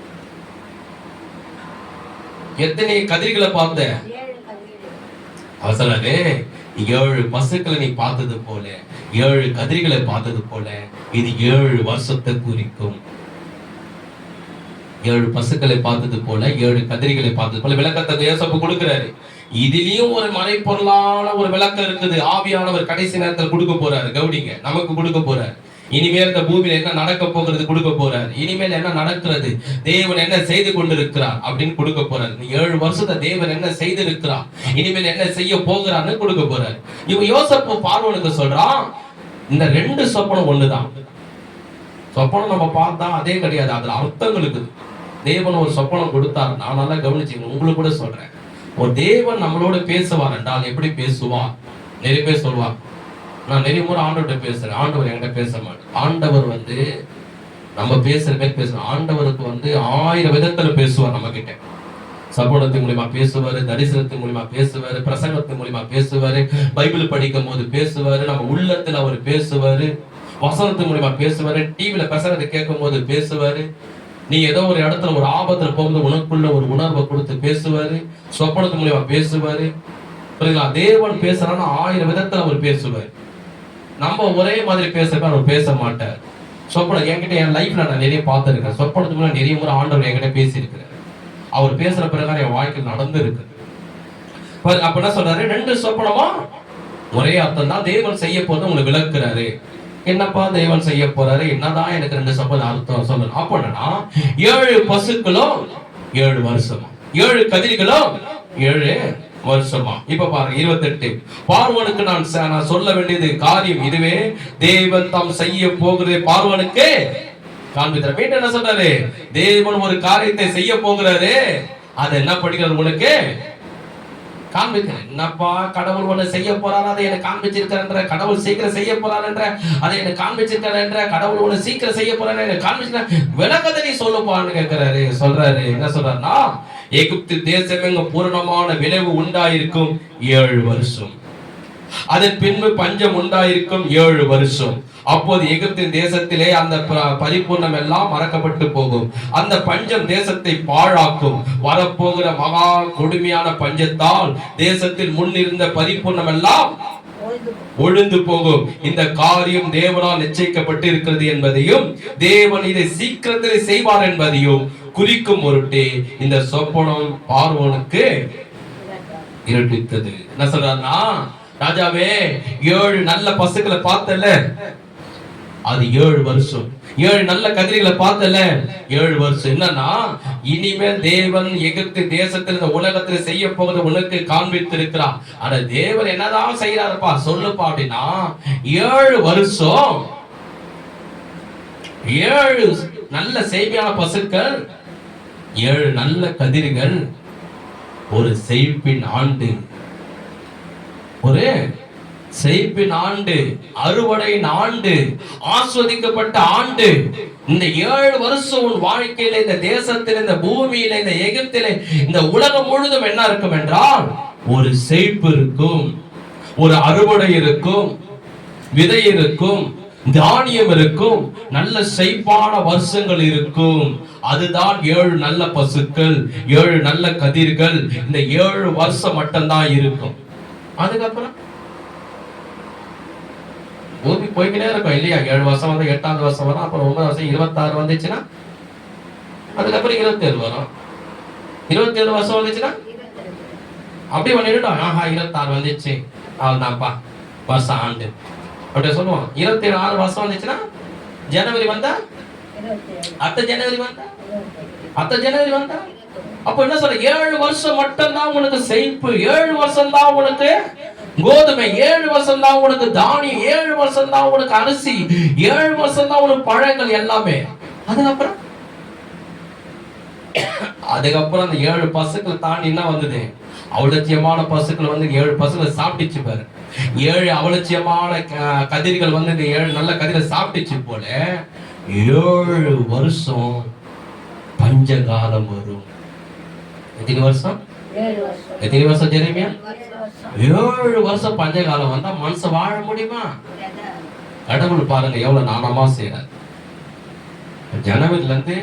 Speaker 1: எத்தனை கதிர்களை பார்த்த?
Speaker 2: 7 கதிர்கள்.
Speaker 1: அவர் சொன்னாரு, 7 பசுக்களை நீ பார்த்தது போல, 7 கதிர்களை பார்த்தது போல இது 7 வருஷத்தை குறிக்கும். 7 பசுக்களை பார்த்தது போல 7 கதிரிகளை பார்த்தது போல விளக்கத்தை யோசப்பு கொடுக்கிறாரு. இதுலயும் ஒரு மறைப்பொருளான ஒரு விளக்கம் இருக்குது. ஆவியானவர் கடைசி நேரத்தில் கொடுக்க போறாரு. கவுடிங்க, நமக்கு கொடுக்க போறாரு. இனிமேல் இந்த பூமியில என்ன நடக்க போகிறது கொடுக்க போறாரு. இனிமேல் என்ன நடக்கிறது, தேவன் என்ன செய்து கொண்டிருக்கிறார் அப்படின்னு கொடுக்க போறாரு. 7 வருஷத்தை தேவன் என்ன செய்திருக்கிறார், இனிமேல் என்ன செய்ய போகிறான்னு கொடுக்க போறாரு. இவன் யோசப்பு பார்வோனுக்கு சொல்றான், இந்த 2 சொப்பனம் ஒண்ணுதான். சொப்பனம் நம்ம பார்த்தா அதே கிடையாது, அதுல அர்த்தங்கள் இருக்குது. தேவன் ஒரு சொப்பனம் கொடுத்தார். நான் நல்லா கவனிச்சுக்கணும், உங்களுக்கு கூட சொல்றேன். ஒரு தேவன் நம்மளோட பேசுவார் என்றால் எப்படி பேசுவார்? நிறைய பேர் சொல்லுவார், நான் நிறைய முறை ஆண்டவர்கிட்ட பேசுறேன், ஆண்டவர் என்கிட்ட பேச மாட்டேன். ஆண்டவர் வந்து நம்ம பேசுற பேர் பேசுறோம். ஆண்டவருக்கு வந்து 1000 விதத்துல பேசுவார் நம்ம கிட்ட. சபோனத்தின் மூலியமா பேசுவாரு, தரிசனத்தின் மூலியமா பேசுவாரு, பிரசங்கத்தின் மூலியமா பேசுவாரு, பைபிள் படிக்கும் போது பேசுவாரு, நம்ம உள்ளத்துல அவர் பேசுவாரு, வசனத்தின் மூலியமா பேசுவாரு, டிவில பிரசங்கத்தை கேட்கும் போது பேசுவாரு, நீ ஏதோ ஒரு இடத்துல ஒரு ஆபத்துல போகும்போது உனக்குள்ள ஒரு உணர்வை கொடுத்து பேசுவாரு, சொப்பனத்து மூலியமா பேசுவாரு. புரியுங்களா? தேவன் பேசுறான்னு 1000 விதத்துல அவர் பேசுவார். நம்ம ஒரே மாதிரி பேசுறப்ப அவர் பேச மாட்டார். சொப்பனம் என்கிட்ட என் லைஃப்ல நான் நிறைய பார்த்துருக்கேன். சொப்பனத்துக்கு முன்னாடி நிறைய முறை ஆண்டவர் என்கிட்ட பேசியிருக்கிறார். அவர் பேசுற பிரகாரம் என் வாழ்க்கையில் நடந்து இருக்கு. அப்ப என்ன சொல்றாரு, 2 சொப்பனமா ஒரே அர்த்தம் தான். தேவன் செய்ய போறது உங்களுக்கு விளக்குறாரு. என்னப்பா தேவன் செய்ய போறாரு, என்னதான் எனக்கு 2 சொப்பன அர்த்தம் சொல்லணும். அப்ப என்னன்னா 7 பசுக்களும் 7 வருஷமா, 7 கதிர்களும் 7 வருஷமா. இப்ப பாருங்க 28. பார்வோனுக்கு நான் சொல்ல வேண்டியது காரியம் இதுவே, தேவன் தாம் செய்ய போகிறதை பார்வோனுக்கு காண்பித்தார். மீண்டும் என்ன சொல்றாரு, தேவன் ஒரு காரியத்தை செய்ய போகிறாரு, அதை என்ன படிக்கிறது உனக்கு காண்பிக்கிறேன். என்னப்பா கடவுள் ஒண்ணு செய்ய போறாரு, அதை எனக்கு காண்பிச்சிருக்கிற, கடவுள் சீக்கிரம் செய்ய போறாருன்ற, அதை எனக்கு காண்பிச்சிருக்கிற, கடவுள் ஒண்ணு சீக்கிரம் செய்ய போறாரு எனக்கு காண்பிச்சிருக்க, விளக்கத்தை நீ சொல்லுப்பான்னு கேட்கிறாரு. சொல்றாரு, என்ன சொல்றாருன்னா, எகிப்து தேசம் எங்க பூரணமான விளைவு உண்டாயிருக்கும் 7 வருஷம், அதன் பின்பு பஞ்சம் உண்டாயிருக்கும் 7 வருஷம். அப்போது எகிப்தின் தேசத்திலே அந்த பரிபூர்ணம் எல்லாம் மறக்கப்பட்டு போகும். அந்த பஞ்சம் தேசத்தை பாழாக்கும். வரப்போகிற மகா கொடுமையான பஞ்சத்தால் தேசத்தில் முன்னிருந்த பரிபூர்ணம் எல்லாம் ஒழிந்து போகும். இந்த காரியம் தேவனால் நிச்சயிக்கப்பட்டு இருக்கிறது என்பதையும், தேவன் இதை சீக்கிரத்தில் செய்வார் என்பதையும் குறிக்கும் பொருட்டே இந்த சொப்பனம் பார்வோனுக்கு இருட்டித்தது. என்ன சொல்றாருன்னா, ராஜாவே 7 நல்ல பசுக்களை பார்த்தல, அது 7 வருஷம். 7 நல்ல கதிரிகளை பார்த்தல, 7 வருஷம். என்னன்னா, இனிமேல் தேவன் எகிப்து தேசத்தில் இந்த உலகத்தில் செய்ய போகிறது உனக்கு காண்பித்திருக்கிறார். ஆனா தேவன் என்னதான் செய்யறாருப்பா சொல்லுப்பா அப்படின்னா, 7 வருஷம் 7 நல்ல செய்தியான பசுக்கள், 7 நல்ல கதிர்கள், ஒரு செழிப்பின் ஆண்டு, ஒரு செழிப்பின் ஆண்டு, அறுவடையின் ஆண்டு, ஆஸ்வதிக்கப்பட்ட ஆண்டு. இந்த 7 வருஷம் உன் வாழ்க்கையில, இந்த தேசத்தில், இந்த பூமியில, இந்த எகிப்திலே, இந்த உலகம் முழுதும் என்ன இருக்கும் என்றால், ஒரு செழிப்பு இருக்கும், ஒரு அறுவடை இருக்கும், விதை இருக்கும், தானியம் இருக்கும், நல்ல செழிப்பான வருஷங்கள் இருக்கும். அதுதான் 7 நல்ல பசுக்கள், 7 நல்ல கதிர்கள். இந்த 7 வருஷம் மட்டும்தான் இருக்கும். அதுக்கப்புறம் பூமி போய்கிட்டே இருக்கும் இல்லையா? 7 வருஷம் வந்து 8வது வருஷம் வரும், அப்புறம் 9வது வருஷம் 26 வந்துச்சுன்னா, அதுக்கப்புறம் 27 வரும். 27 வருஷம் வந்துச்சுன்னா அப்படி பண்ணிட்டோம். ஆஹா 26 வந்துச்சு, அவள்தான்ப்பா வருஷம் ஆண்டு அப்படியே சொல்லுவோம். 26 வருஷம் வந்துச்சுன்னா ஜனவரி வந்தா, அடுத்த ஜனவரி வந்தா, அடுத்த ஜனவரி வந்தா, அப்ப என்ன சொல்ற, 7 வருஷம் மட்டும் தான் உனக்கு செழிப்பு, 7 வருஷம் தான் உனக்கு கோதுமை, 7 வருஷம் தான் உனக்கு தானியம், 7 வருஷம் தான் உனக்கு அரிசி, 7 வருஷம் தான் உனக்கு பழங்கள் எல்லாமே. அதுக்கப்புறம் அந்த 7 பசுக்கள் தாண்டி என்ன வந்தது, அவலட்சியமான பசுக்கள் வந்து 7 பசுக்களை சாப்பிட்டுச்சு பாரு. 7 அவலட்சியமான கதிர்கள் வந்து இந்த 7 நல்ல கதிரை சாப்பிட்டுச்சு போல 7 வருஷம் பஞ்சகாலம் வரும். எத்தனை வருஷம்?
Speaker 2: 7 வருஷம்.
Speaker 1: எத்தனை வருஷம் ஜெரேமியா? 7 வருஷம் பஞ்சகாலம் வந்தா மனுஷன் வாழ முடியுமா? கடவுள் பாருங்க எவ்வளவு நாணமா செய்யறாரு. ஜனவரில இருந்து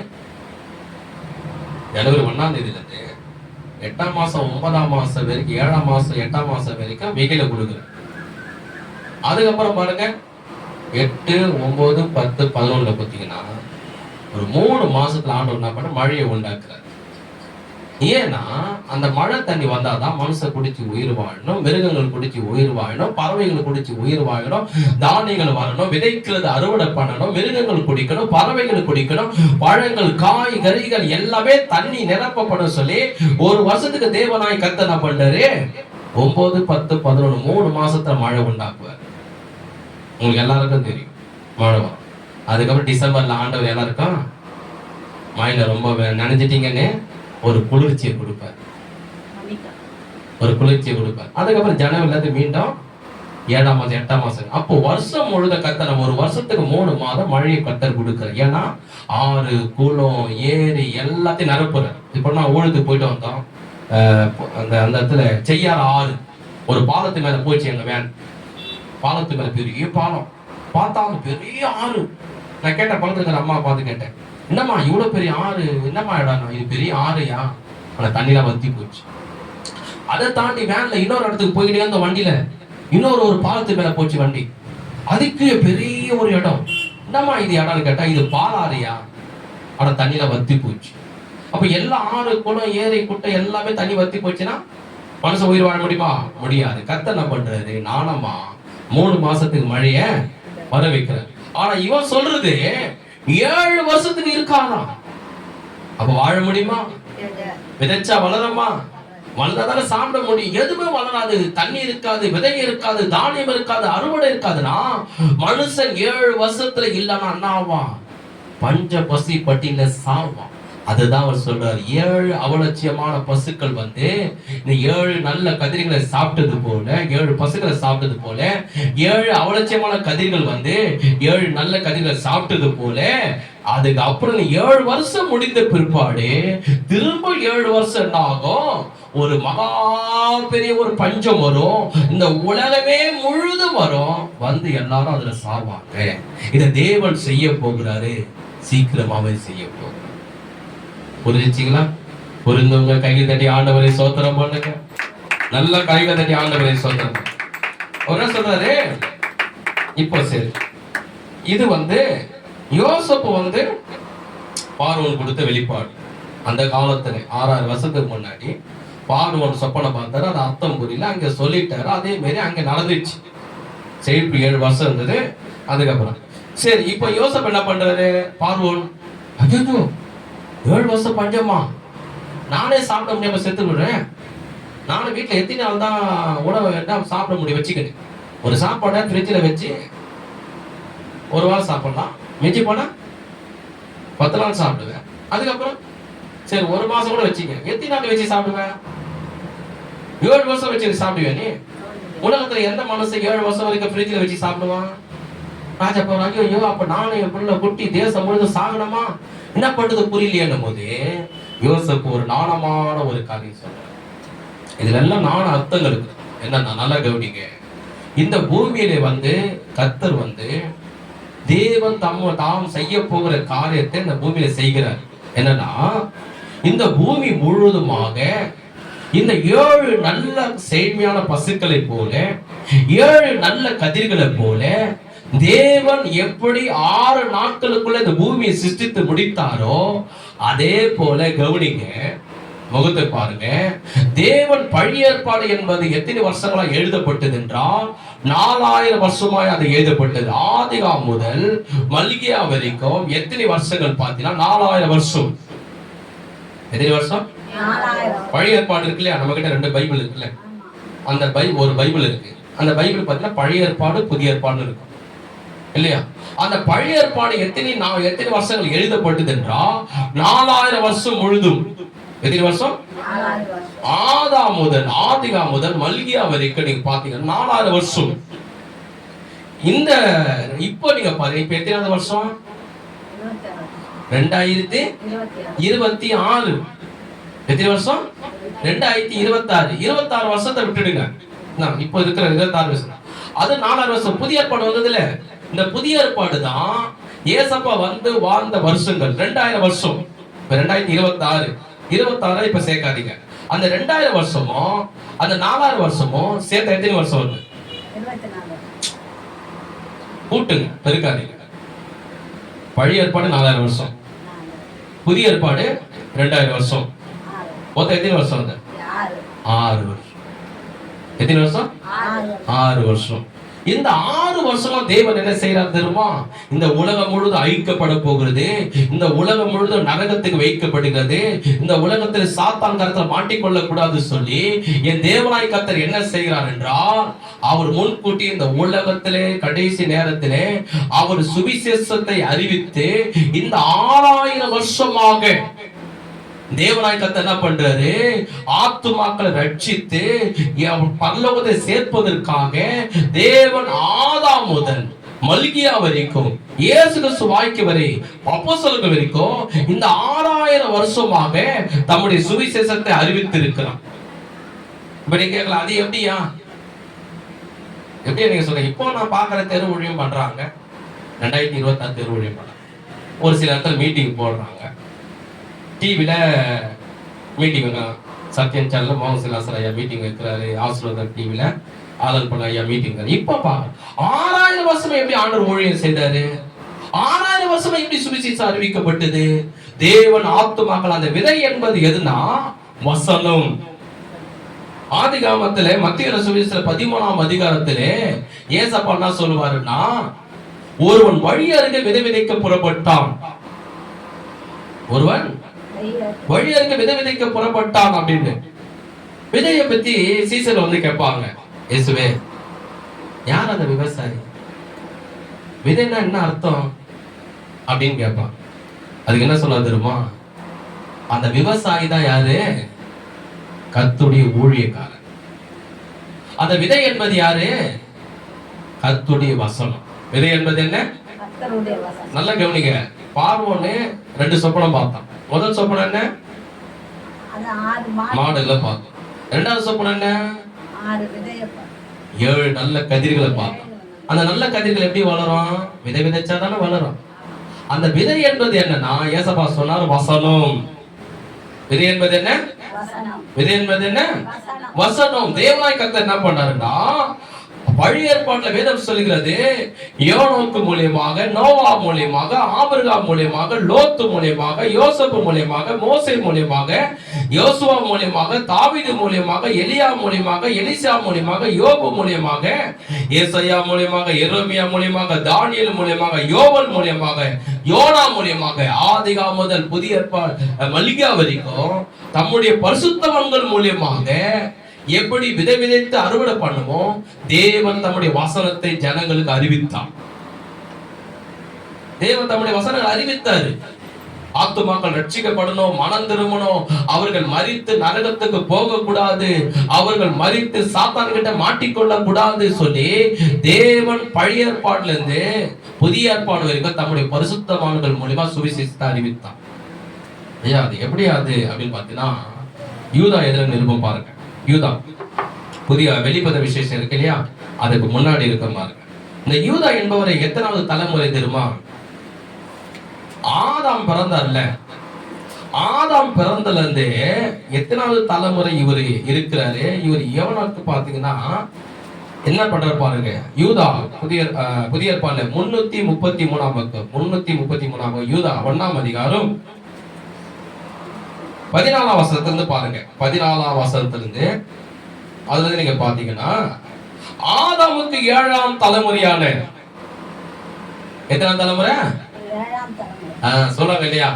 Speaker 1: ஜனவரி 1ஆம் தேதியில இருந்து 8ஆம் மாசம் 9ஆம் மாசம் வரைக்கும் 7ஆம் மாசம் 8ஆம் மாசம் வரைக்கும் வெயில கொடுக்குற. அதுக்கப்புறம் பாருங்க 8, 9, 10, 11 பார்த்தீங்கன்னா ஒரு 3 மாசத்துல ஆண்டவர் என்ன பண்ண மழையை உண்டாக்குறாரு. ஏன்னா அந்த மழை தண்ணி வந்தாதான் மனுஷன் குடிச்சு உயிர் வாழணும், மிருகங்கள் குடிச்சு உயிர் வாழணும், பறவைகள் குடிச்சு உயிர் வாழணும், தானியங்கள் வரணும், விதைக்கிறது அறுவடை பண்ணணும், மிருகங்கள் குடிக்கணும், பறவைகள் குடிக்கணும், பழங்கள் காய் கறிகள் எல்லாமே தண்ணி நிரப்பப்படும் சொல்லி ஒரு வருஷத்துக்கு தேவனாய் கர்த்தர் என்ன பண்றாரு, 9, 10, 11 3 மாசத்துல மழை உண்டாக்குவார். உங்களுக்கு எல்லாருக்கும் தெரியும் மழை வரும். அதுக்கப்புறம் டிசம்பர்ல ஆண்டவர் எல்லாருக்கும் மழையில ரொம்ப நினைஞ்சிட்டீங்கன்னு ஒரு குளிர்ச்சியை கொடுப்பார், ஒரு குளிர்ச்சியை கொடுப்பார். அதுக்கப்புறம் ஜனவரில இருந்து மீண்டும் 7ஆம் மாசம் 8ஆம் மாசம், அப்போ வருஷம் முழுத கர்த்தர் ஒரு வருஷத்துக்கு 3 மாதம் மழையை கர்த்தர் கொடுக்குறார். ஏன்னா ஆறு குளம் ஏரி எல்லாத்தையும் நிரப்புறார். இப்போ நான் ஊருக்கு போயிட்டு வந்தோம், அந்த இடத்துல செய்யார் ஆறு ஒரு பாலத்து மேல போச்சு எங்க வேன். பாலத்து மேல பெரிய பாலம், பார்த்தா பெரிய ஆறு. நான் கேட்டேன் பக்கத்துல அம்மா பார்த்து கேட்டேன், என்னம்மா இவ்வளவு பெரிய ஆறு, என்னம்மா இடம் இது பெரிய ஆறுயா? ஆனா தண்ணிலாம் வத்தி போச்சு. அதை தாண்டி வேன்ல இன்னொரு இடத்துக்கு போய்கிட்டே இருந்த வண்டியில இன்னொரு பாலத்து மேல போச்சு வண்டி. அதுக்கு பெரிய ஒரு இடம், என்னம்மா இது இடம்னு கேட்டா, இது பாலாறியா? ஆனா தண்ணியில வத்தி போச்சு. அப்ப எல்லா ஆறு குளம் ஏரி குட்டை எல்லாமே தண்ணி வத்தி போச்சுன்னா மனுஷன் உயிர் வாழ முடியுமா? முடியாது. கர்த்தர் என்ன பண்றாரு, நானம்மா 3 மாசத்துக்கு மழைய வர வைக்கிறார். ஆனா இவன் சொல்றது 7 வருஷத்துக்கு இருக்காதான். அப்ப வாழ முடியுமா? விதைச்சா வளருமா? வளர்ந்தாதானே சாப்பிட முடியும். எதுவுமே வளராது, தண்ணி இருக்காது, விதை இருக்காது, தானியம் இருக்காது, அறுவடை இருக்காதுன்னா மனுஷன் 7 வருஷத்துல இல்லைன்னா என்ன ஆவான்? பஞ்ச பசி பட்டியல சாவான். அதுதான் அவர் சொல்றாரு, 7 அவலட்சியமான பசுக்கள் வந்து இந்த 7 நல்ல கதிர்களை சாப்பிட்டது போல, 7 பசுக்களை சாப்பிட்டது போல, 7 அவலட்சியமான கதிர்கள் வந்து 7 நல்ல கதிர்களை சாப்பிட்டது போல, அதுக்கு அப்புறம் 7 வருஷம் முடிந்த பிற்பாடு திரும்ப 7 வருஷம் என்ன ஆகும்? ஒரு மகா பெரிய ஒரு பஞ்சம் வரும். இந்த உலகமே முழுதும் வரும். வந்து எல்லாரும் அதுல சாவாங்க. இதை தேவன் செய்ய போகிறாரு, சீக்கிரமாவே செய்ய போகிறார். புரிஞ்சுங்களா? புரிந்தவங்க கையில் தட்டி ஆண்டவரை சோத்திரம் பண்ணுங்க. நல்ல கைகள் தட்டி ஆண்டவரை சோத்திரம். ஒரு சொல்றாரு, இப்போ சரி, இது வந்து யோசப்பு வந்து பார்வோன் கொடுத்த வெளிப்பாடு. அந்த காலத்துல 6000 வருஷத்துக்கு முன்னாடி பார்வோன் சொப்பனை பார்த்தாரு, அது அர்த்தம் புரியல, அங்க சொல்லிட்டாரு. அதே மாதிரி அங்க நடந்துச்சு. செழிப்பு 7 வருஷம் இருந்தது. அதுக்கப்புறம் சரி, இப்போ யோசப்பு என்ன பண்றாரு? பார்வோன், ஐயோ 7 வருஷம் பஞ்சமா, நானே சாப்பிட முடியாம செத்து விடுறேன். நானும் வீட்டுல எத்தனை நாள் தான் உணவை என்ன சாப்பிட முடியும் வச்சுக்கணும். ஒரு சாப்பாடை ஃப்ரிட்ஜில் வச்சு 1 வாரம் சாப்பிடலாம், மிஞ்சி போனா 10 நாள் சாப்பிடுவேன். அதுக்கப்புறம் சரி 1 மாசம் கூட வச்சுக்க, எத்தனை நாள் வச்சு சாப்பிடுவேன்? 7 வருஷம் வச்சு சாப்பிடுவேன். நீ உலகத்துல எந்த மனுஷன் 7 வருஷம் வரைக்கும் ஃப்ரிட்ஜில் வச்சு சாப்பிடுவான்? ராஜப்பா, ஐயோ அப்ப நானும் என் பிள்ளை குட்டி தேசம் முழுதும் சாகணுமா? என்ன பண்றது புரியலையேன்னும் போது யோசப்பு ஒரு நாணமான ஒரு காரியம் சொல்றாரு. இதுல எல்லாம் நாண அர்த்தங்கள் இருக்கு. என்னன்னா நல்லா கவனிங்க. இந்த பூமியில வந்து கர்த்தர் வந்து தேவன் தாம் செய்ய போகிற காரியத்தை இந்த பூமியில செய்கிறார். என்னன்னா இந்த பூமி முழுவதுமாக இந்த 7 நல்ல செழுமையான பசுக்களை போல, 7 நல்ல கதிர்களை போல தேவன் எப்படி 6 நாட்களுக்குள்ள இந்த பூமியை சிருஷ்டித்து முடித்தாரோ அதே போல கவனிங்க, முகத்தை பாருங்க. தேவன் பழைய ஏற்பாடு என்பது எத்தனை வருஷங்களா எழுதப்பட்டது என்றால் 4000 வருஷமாய் அது எழுதப்பட்டது. ஆதிகாம் முதல் மல்கியா வரைக்கும் எத்தனை வருஷங்கள் பார்த்தீங்கன்னா 4000 வருஷம். எத்தனை வருஷம்? பழைய ஏற்பாடு இருக்கு இல்லையா, நம்ம கிட்ட 2 பைபிள் இருக்குல்ல, அந்த ஒரு பைபிள் இருக்கு. அந்த பைபிள் பார்த்தீங்கன்னா பழைய ஏற்பாடு புதிய ஏற்பாடு இருக்கும் இல்லையா? அந்த பழைய ஏற்பாடு எத்தனை வருஷங்கள் எழுதப்பட்டது என்றால் 4000 வருஷம் முழுதும். எத்தனை வருஷம்? ஆதிகாம் முதல் மல்கியா வரைக்கும் நீங்க பாத்தீங்கன்னா 4000 வருஷம். இந்த இப்போ நீங்க பாருங்க, இப்ப எத்தனாவது வருஷம்? 2026. எத்தனை வருஷம்? 2026. 26 வருஷத்தை விட்டுடுங்க. இப்போ இருக்கிற 26 வருஷம், அது 4000 வருஷம். புதிய ஏற்பாடு வந்ததுல, இந்த புதிய ஏற்பாடு தான் ஏசப்பா வந்து வாழ்ந்த வருஷங்கள் 2000 வருஷம். 2026 இப்ப சேர்க்காதீங்க. அந்த 2000 வருஷமும் அந்த 4000 வருஷமும் சேர்த்த எத்தனை வருஷம் வருது? கூட்டுங்க, பெருக்காதீங்க. பழைய ஏற்பாடு 4000 வருஷம், புதிய ஏற்பாடு 2000 வருஷம். மொத்தம் எத்தனை வருஷம் வருது? 6 வருஷம். எத்தனை வருஷம்? 6 வருஷம். இந்த 6 வருஷமா தேவன் என்ன செய்யறார் தெரியுமா? இந்த உலகம் முழுதும் அழிக்கப்பட போகிறது. இந்த உலகம் முழுதும் நரகத்துக்கு வைக்கப்படுகிறது. இந்த உலகத்தில் சாத்தான் கரத்தில் மாட்டிக்கொள்ள கூடாது சொல்லி என் தேவனாய் கர்த்தர் என்ன செய்கிறார் என்றால், அவர் முன்கூட்டி இந்த உலகத்திலே கடைசி நேரத்திலே அவர் சுவிசேஷத்தை அறிவித்து இந்த 6000 வருஷமாக தேவனாய் கர்த்தர் என்ன பண்றாரு? ஆத்துமாக்களை ரட்சித்து பரலோகத்தை சேர்ப்பதற்காக தேவன் ஆதாம் முதல் மல்கியா வரைக்கும் இயேசு கிறிஸ்து வாழ்க்கை வரை அப்போஸ்தலர்கள் வரைக்கும் இந்த 6000 வருஷமாக தம்முடைய சுவிசேஷத்தை அறிவித்து இருக்கிறார். இப்ப நீங்க கேட்கலாம், அது எப்படியா நீங்க சொல்றீங்க? இப்போ நான் பாக்குற தெரு ஊழியம் பண்றாங்க, 2026 தெரு ஊழியம் பண்றாங்க. ஒரு சில இடத்துல மீட்டிங் போடுறாங்க, டிவில மீட்டிங், சத்யன் சேனல்ல மோகன் சிலாசர் ஐயா மீட்டிங் வைக்கிறாரு, ஆசீர்வாதம் டிவில ஆதல் பண்ண ஐயா மீட்டிங். இப்ப பாருங்க, 6000 வருஷம் எப்படி ஆண்டவர் ஊழியம் செய்தாரு? 6000 வருஷமா எப்படி சுவிசேஷம் அறிவிக்கப்பட்டது? தேவன் ஆத்துமாக்கள். அந்த விதை என்பது எதுனா வசனம். ஆதிகாமத்திலே மத்திய சுவிசேஷ 13ஆம் அதிகாரத்திலே ஏசப்பா என்ன சொல்லுவாருன்னா, ஒருவன் வழி அருகே விதை விதைக்க புறப்பட்டான். ஒருவன் வழி அருகே விதை விதைக்க புறப்பட்டான் அப்படின்னு விதையை பத்தி சீசர் வந்து கேட்பாங்க, இயேசுவே யார் அந்த விவசாயி? விதைன்னா என்ன அர்த்தம் அப்படின்னு கேட்பான். அதுக்கு என்ன சொல்ல தெரியுமா? அந்த விவசாயி தான் யாரு? கர்த்தருடைய ஊழியக்காரன். அந்த விதை என்பது யாரு? கர்த்தருடைய வசனம். விதை என்பது என்ன? நல்ல கவனிங்க. பார்வோன்னு 2 சொப்பனம் பார்த்தான். முதல் சொப்பனம் என்ன? மாடுகளை பார்த்தோம். 2வது சொப்பனம் என்ன? 7 நல்ல கதிர்களை பார்த்தோம். அந்த நல்ல கதிர்கள் எப்படி வளரும்? விதை விதைச்சாதானே வளரும். அந்த விதை என்பது என்னன்னா, ஏசப்பா சொன்னார் வசனம். விதை என்பது என்ன? விதை என்பது என்ன? வசனம். தேவனாய் கர்த்தர் என்ன பண்ணாருன்னா, பழைய ஏற்பாட்டுல வேதம் சொல்கிறது, யோனோக்கு மூலியமாக, நோவா மூலியமாக, ஆபிரகாம் மூலியமாக, லோத்து மூலியமாக, யோசப்பு மூலியமாக, மோசே மூலியமாக, யோசுவா மூலியமாக, தாவீது மூலியமாக, எலியா மூலியமாக, எலிசா மூலியமாக, யோபு மூலியமாக, ஏசாயா மூலியமாக, எரேமியா மூலியமாக, தானியேல் மூலியமாக, யோவேல் மூலியமாக, யோனா மூலியமாக, ஆதிகாம் முதல் புதிய ஏற்பாடு மல்கியா வரைக்கும் தம்முடைய பரிசுத்தவான்கள் மூலியமாக எப்படி விதை விதைத்து அறுவடை பண்ணுவோம், தேவன் தம்முடைய வசனத்தை ஜனங்களுக்கு அறிவித்தார். தேவன் தம்முடைய வசனங்களை அறிவித்தாரு. ஆத்துமாக்கள் ரட்சிக்கப்படணும், மனம் திரும்பணும், அவர்கள் மரித்து நரகத்துக்கு போக கூடாது, அவர்கள் மரித்து சாத்தான் கிட்ட மாட்டிக்கொள்ள கூடாது சொல்லி தேவன் பழைய ஏற்பாடுல இருந்து புதிய ஏற்பாடு வரைக்கும் தம்முடைய பரிசுத்தவான்கள் மூலமா சுவிசேஷத்தை அறிவித்தான். ஐயா அது எப்படி அது அப்படின்னு பாத்தீங்கன்னா, யூதா எதிர நிருபம் பாருங்க. யூதா புதிய வெளிப்பத விசேஷம் இருக்கு இல்லையா, அதுக்கு முன்னாடி இருக்க பாருங்க. இந்த யூதா என்பவரை எத்தனாவது தலைமுறை தெரியுமா? ஆதாம் பிறந்தார்ல, ஆதாம் பிறந்தல இருந்து எத்தனாவது தலைமுறை இவர் இருக்கிறாரு? இவர் எவனுக்கு பாத்தீங்கன்னா என்ன பண்றாரு பாருங்க. யூதா புதிய ஏற்பாடுல 333ஆம் பக்கம், 333ஆம் யூதா 1ஆம் அதிகாரம் 14ஆம் வசனத்திலிருந்து பாருங்க. 14ஆம் வசனத்திலிருந்து அதுல நீங்க பாத்தீங்கன்னா, ஆதாமுக்கு 7ஆம் தலைமுறையான, எத்தனாம் தலைமுறை? சொல்றாங்க இல்லையா?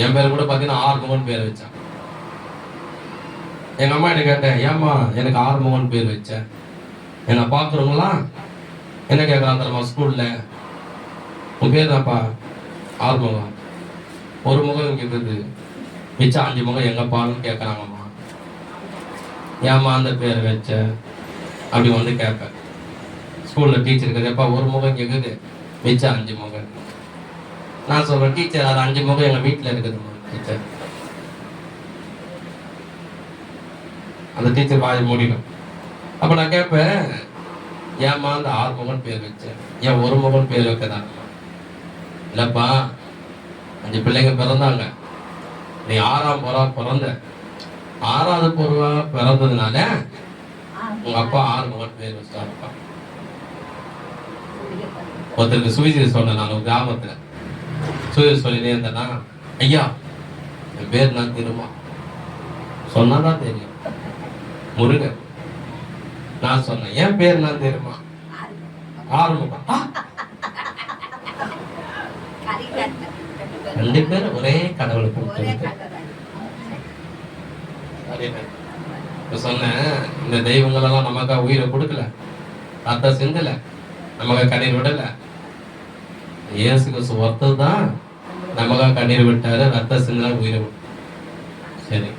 Speaker 1: என் பேர் கூட பாத்தீங்கன்னா ஆறுமுகன் பேர் வச்சான். எங்க அம்மா என்ன கேட்டேன், ஏமா எனக்கு ஆறுமுகன் பேர் வச்சேன்? என்ன பாக்குறவங்களா என்ன கேட்கறான் தெரியுமா ஸ்கூல்ல? உன் பேர் தான்ப்பா ஆறுமுகம். ஒரு முகம் இங்க இருக்குது, மிச்சம் 5 முகம் எங்கப்பான்னு கேட்கறாங்கம்மா. ஏமா அந்த பேர் வச்ச அப்படி வந்து கேட்பேன். ஸ்கூல்ல டீச்சர் இருக்குது, எப்பா ஒரு முகம் கேட்குது, மிச்சம் 5 முகம். நான் சொல்றேன், டீச்சர் அது 5 முகம் எங்க வீட்டுல இருக்குதுமா டீச்சர். அந்த டீச்சர் வாயை மூடிடும். அப்ப நான் கேட்பேன், ஏமா அந்த 6 முகன் பேர் வச்சேன், ஏன் ஒரு முகன் பேர் வைக்கதான்? இல்லப்பா 5 பிள்ளைங்க பிறந்தாங்க, நீ 6ஆம் பொறா பிறந்த, 6வது பொருவா பிறந்ததுனால உங்க அப்பா 6 முகன் பேர் வச்சாருப்பா. ஒருத்தருக்கு சுவிசேஷம் சொன்னேன் நான் கிராமத்துல. சுவிசேஷம் சொல்லினே இருந்தேன்னா, ஐயா என் பேர் நான் தெரியுமா? சொன்னாதான் தெரியும், முருகன். நான் சொன்னேன், என் பேர் நான் தெரியுமா? ஆறுமுகம். 2 பேரும் ஒரே கடவுளை கூப்பிட்டு சொன்னேன். இந்த தெய்வங்கள் எல்லாம் நமக்கா உயிரை கொடுக்கல, ரத்த சிந்தல, நமக்கா கண்ணீர் விடல. இயேசு கிறிஸ்து ஒருத்தர் தான் நமக்கா கண்ணீர் விட்டாரு, ரத்த சிந்தல, உயிரை விட்டு. சரி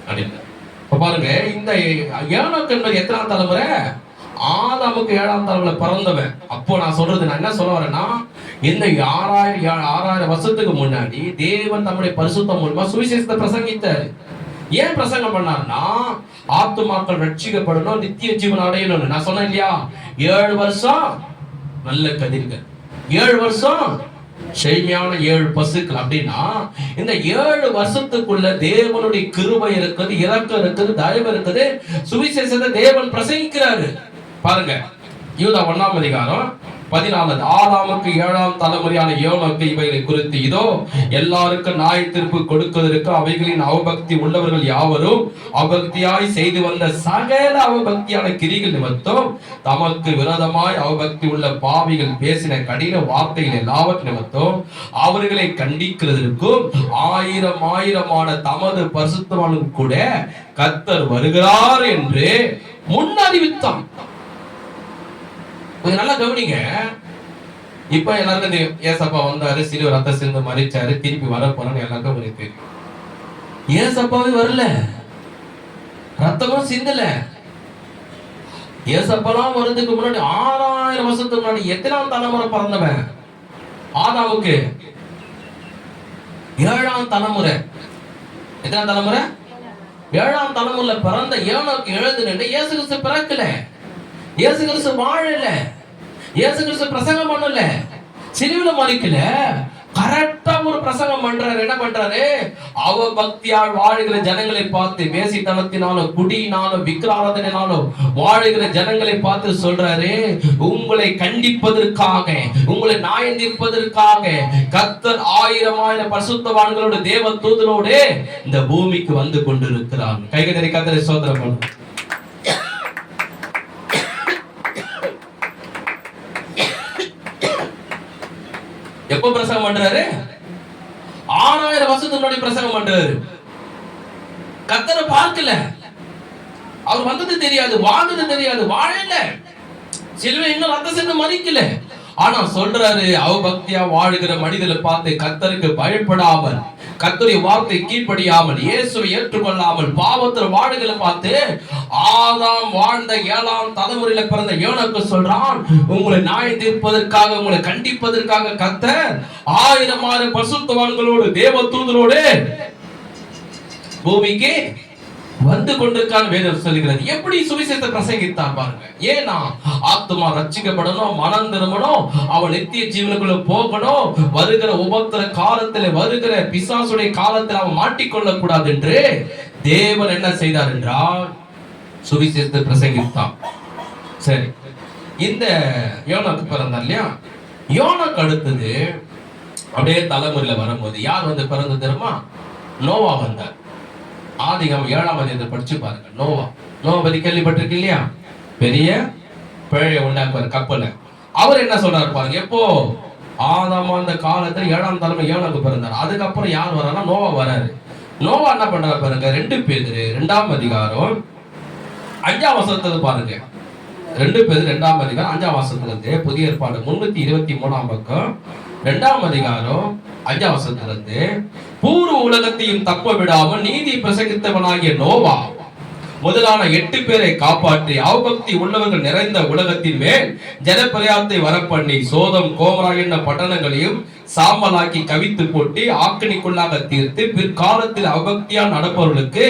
Speaker 1: அப்படின்னு இப்ப பாருங்க. இந்த ஏனோக்கு என்பது எத்தனாம் தலைமுறை? ஆதாமுக்கு 7ஆம் தலைமுறை பிறந்தவன். அப்போ நான் சொல்றது, நான் என்ன சொல்ல வரேன்னா, இந்த 6000 வருஷத்துக்கு முன்னாடி தேவன் நம்முடைய பரிசுத்தம் மூலமா சுவிசேஷத்தை பிரசங்கித்தாரு. ஏன் பிரசங்கம் பண்ணார்னா, ஆத்துமாக்கள் ரட்சிக்கப்படணும், நித்திய ஜீவன் அடையணும். நான் சொன்னேன் இல்லையா, 7 வருஷம் நல்ல கதிர்கள், 7 வருஷம் செழுமையான 7 பசுக்கள். அப்படின்னா இந்த 7 வருஷத்துக்குள்ள தேவனுடைய கிருபை இருக்குது, இரக்கம் இருக்குது, தயவு இருக்குது, சுவிசேஷத்தை தேவன் பிரசங்கிக்கிறாரு. பாருங்க, யூதா 1ஆம் அதிகாரம் 14 ஆதாமுக்கு 7ஆம் தலைமுறையான யோனோக்கு இவைகளை குறித்து இதோ எல்லாருக்கும் நியாய தீர்ப்பு கொடுப்பதற்கு அவைகளின் அவபக்தி உள்ளவர்கள் யாவரும் அவபக்தியாய் செய்து வந்த சகல அவபக்தியான கிரிகள் நிமித்தம் தமக்கு விரோதமாய் அவபக்தி உள்ள பாவிகள் பேசின கடின வார்த்தைகள் எல்லாவற்றை நிமித்தம் அவர்களை கண்டிக்கிறதற்கும் ஆயிரமான தமது பரிசுத்தவானுக்கு கூட கர்த்தர் வருகிறார் என்று முன்னறிவித்தான். கொஞ்சம் நல்லா கவனிங்க. இப்ப எல்லாருக்கும் ஏசப்பா வந்தாரு, சிலுவை ரத்த சிந்து மறிச்சாரு, திருப்பி வர போறான்னு எல்லாருக்கும் உங்களுக்கு தெரியும். ஏசப்பாவே வரல, ரத்தமும் சிந்தல. ஏசப்பெல்லாம் வரதுக்கு முன்னாடி 6000 வருஷத்துக்கு முன்னாடி எத்தனாம் தலைமுறை பிறந்தவன்? ஆதாமுக்கு 7ஆம் தலைமுறை. எத்தனாம் தலைமுறை? 7ஆம் தலைமுறையில பிறந்த யோனோக்கு எழுதுனே இயேசு கிறிஸ்து பிறக்கல, இயேசு கிறிஸ்து வாழல, இயேசு கிறிஸ்து பிரசங்கம் பண்ணல, சிலுவையில மறிக்கல. கரெக்டா ஒரு பிரசங்கம் பண்றாரு. என்ன பண்றாரு? அவபக்தியால் வாழ்கிற ஜனங்களை பார்த்து, வேசித்தனத்தினாலும் குடியினாலும் விக்கிராராதனையினாலும் வாழ்கிற ஜனங்களை பார்த்து சொல்றாரு, உங்களை கண்டிப்பதற்காக, உங்களை நியாயம் தீர்ப்பதற்காக கர்த்தர் 1000 பரிசுத்தவான்களோட தேவ தூதரோடு இந்த பூமிக்கு வந்து கொண்டிருக்கிறார். கைகளை கர்த்தரை ஸ்தோத்திரம் பண்ணுங்க. எப்போ பிரசங்கம் பண்றாரு? 6000 வருஷத்துக்கு முன்னாடி பிரசங்கம் பண்றாரு. கர்த்தரை பார்க்கல, அவர் வந்தது தெரியாது, வாழ்ந்தது தெரியாது, வாழல, சிலுவை இன்னும் ரத்த சிந்து மறிக்கல. ஆனா சொல்றாரு, அவபக்தியா வாழ்கிற மனிதரை பார்த்து கர்த்தருக்கு பயப்படாமல், கர்த்தருடைய வார்த்தை கீழ்ப்படியாமல், இயேசுவை ஏற்றுக்கொள்ளாமல் பாவத்தில் வாழ்கிற பார்த்து ஆதாம் வாழ்ந்த 7ஆம் தலைமுறையில பிறந்த யோனோக்கு சொல்றான், உங்களை நியாயம் தீர்ப்பதற்காக, உங்களை கண்டிப்பதற்காக கர்த்தர் 1000 பரிசுத்தவான்களோடு தேவ தூதரோடு பூமிக்கு வந்து கொண்டிருக்கான் வேதம் சொல்லுகிறது. எப்படி சுவிசேஷத்தை பிரசங்கித்தான் பாருங்க. ஏன்னா ஆத்மா ரட்சிக்கப்படணும், மனம் திரும்பணும், அவன் நித்திய ஜீவனுக்குள்ள போகணும், வருகிற உபத்திர காலத்துல, வருகிற பிசாசுடைய காலத்துல அவன் மாட்டிக்கொள்ள கூடாது என்று தேவன் என்ன செய்தார் என்றால் சுவிசேஷத்தை பிரசங்கித்தான். சரி, இந்த யோனோக்கு பிறந்தார் இல்லையா? யோனோக்கு அடுத்தது அப்படியே தலைமுறையில வரும்போது யார் வந்து பிறந்து தெரியுமா? நோவா வந்தார். ஆதிகாமம் 7ஆம் அதிகாரத்தை படிச்சு பாருங்க. நோவா பத்தி கேள்விப்பட்டிருக்கு இல்லையா? பெரிய பிழையை உண்டாக்குவார் கப்பல. அவர் என்ன சொல்றாரு பாருங்க. எப்போ? ஆதாம் அந்த காலத்துல 7ஆம் தலைமை யோனோக்கு பிறந்தார். அதுக்கப்புறம் யார் வரானா? நோவா வராரு. நோவா என்ன பண்றாரு பாருங்க. 2 பேதுரு 2ஆம் அதிகாரம் 5ஆம் வசனத்துல பாருங்க. 2 பேதுரு 2ஆம் அதிகாரம் 5ஆம் வசனத்துல இருந்து புதிய ஏற்பாடு 323ஆம் பக்கம் 2ஆம் அதிகாரம் 5ஆம் வசனத்துல இருந்து, பூர்வ உலகத்தையும் தப்ப விடாமல் நீதி பிரசங்கித்தவனாகிய நோவா முதலான 8 பேரை காப்பாற்றி அவபக்தி உள்ளவர்கள் நிறைந்த உலகத்தின் மேல் ஜலப்பிரயாத்தை வரப்பண்ணி சோதம் கோமரா என்ற பட்டணங்களையும் சாம்பலாக்கி கவித்து போட்டு ஆக்கணிக்குள்ளாக தீர்த்து பிற்காலத்தில் அவபக்தியால் நடப்பவர்களுக்கு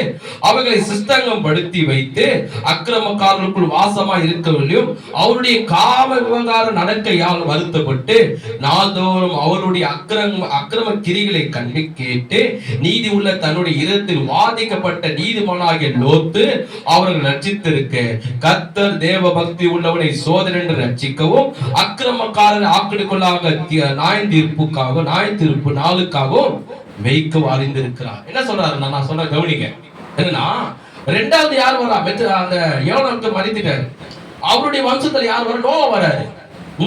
Speaker 1: அவைகளை சிஸ்டங்கம் படுத்தி வைத்து அக்கிரமக்காரர்களுக்குள் வாசமாய் இருக்கவில்லையும் அவருடைய காம விவகார நடக்கையால் வருத்தப்பட்டு நாள்தோறும் அவருடைய அக்கிரம கிரிகளை கண்டு கேட்டு நீதி உள்ள தன்னுடைய இதயத்தில் வாதிக்கப்பட்ட நீதிமானாகிய லோத்து அவர்கள் ரட்சித்திருக்க கர்த்தர் தேவ பக்தி உள்ளவனை சோதனை என்று ரட்சிக்கவும் அக்கிரமக்காரன் ஆக்கணிக்குள்ளாக நியாய தீர்ப்பு நாளுக்காகவும் வைக்க அறிந்திருக்கிறார். என்ன சொல்றாரு? நான் சொல்ற கவனிங்க. என்னன்னா, 2வது யார் வரா? அந்த யோனோக்கு மரித்துட்டாரு. அவருடைய வம்சத்துல யார் வர? நோவா வராரு.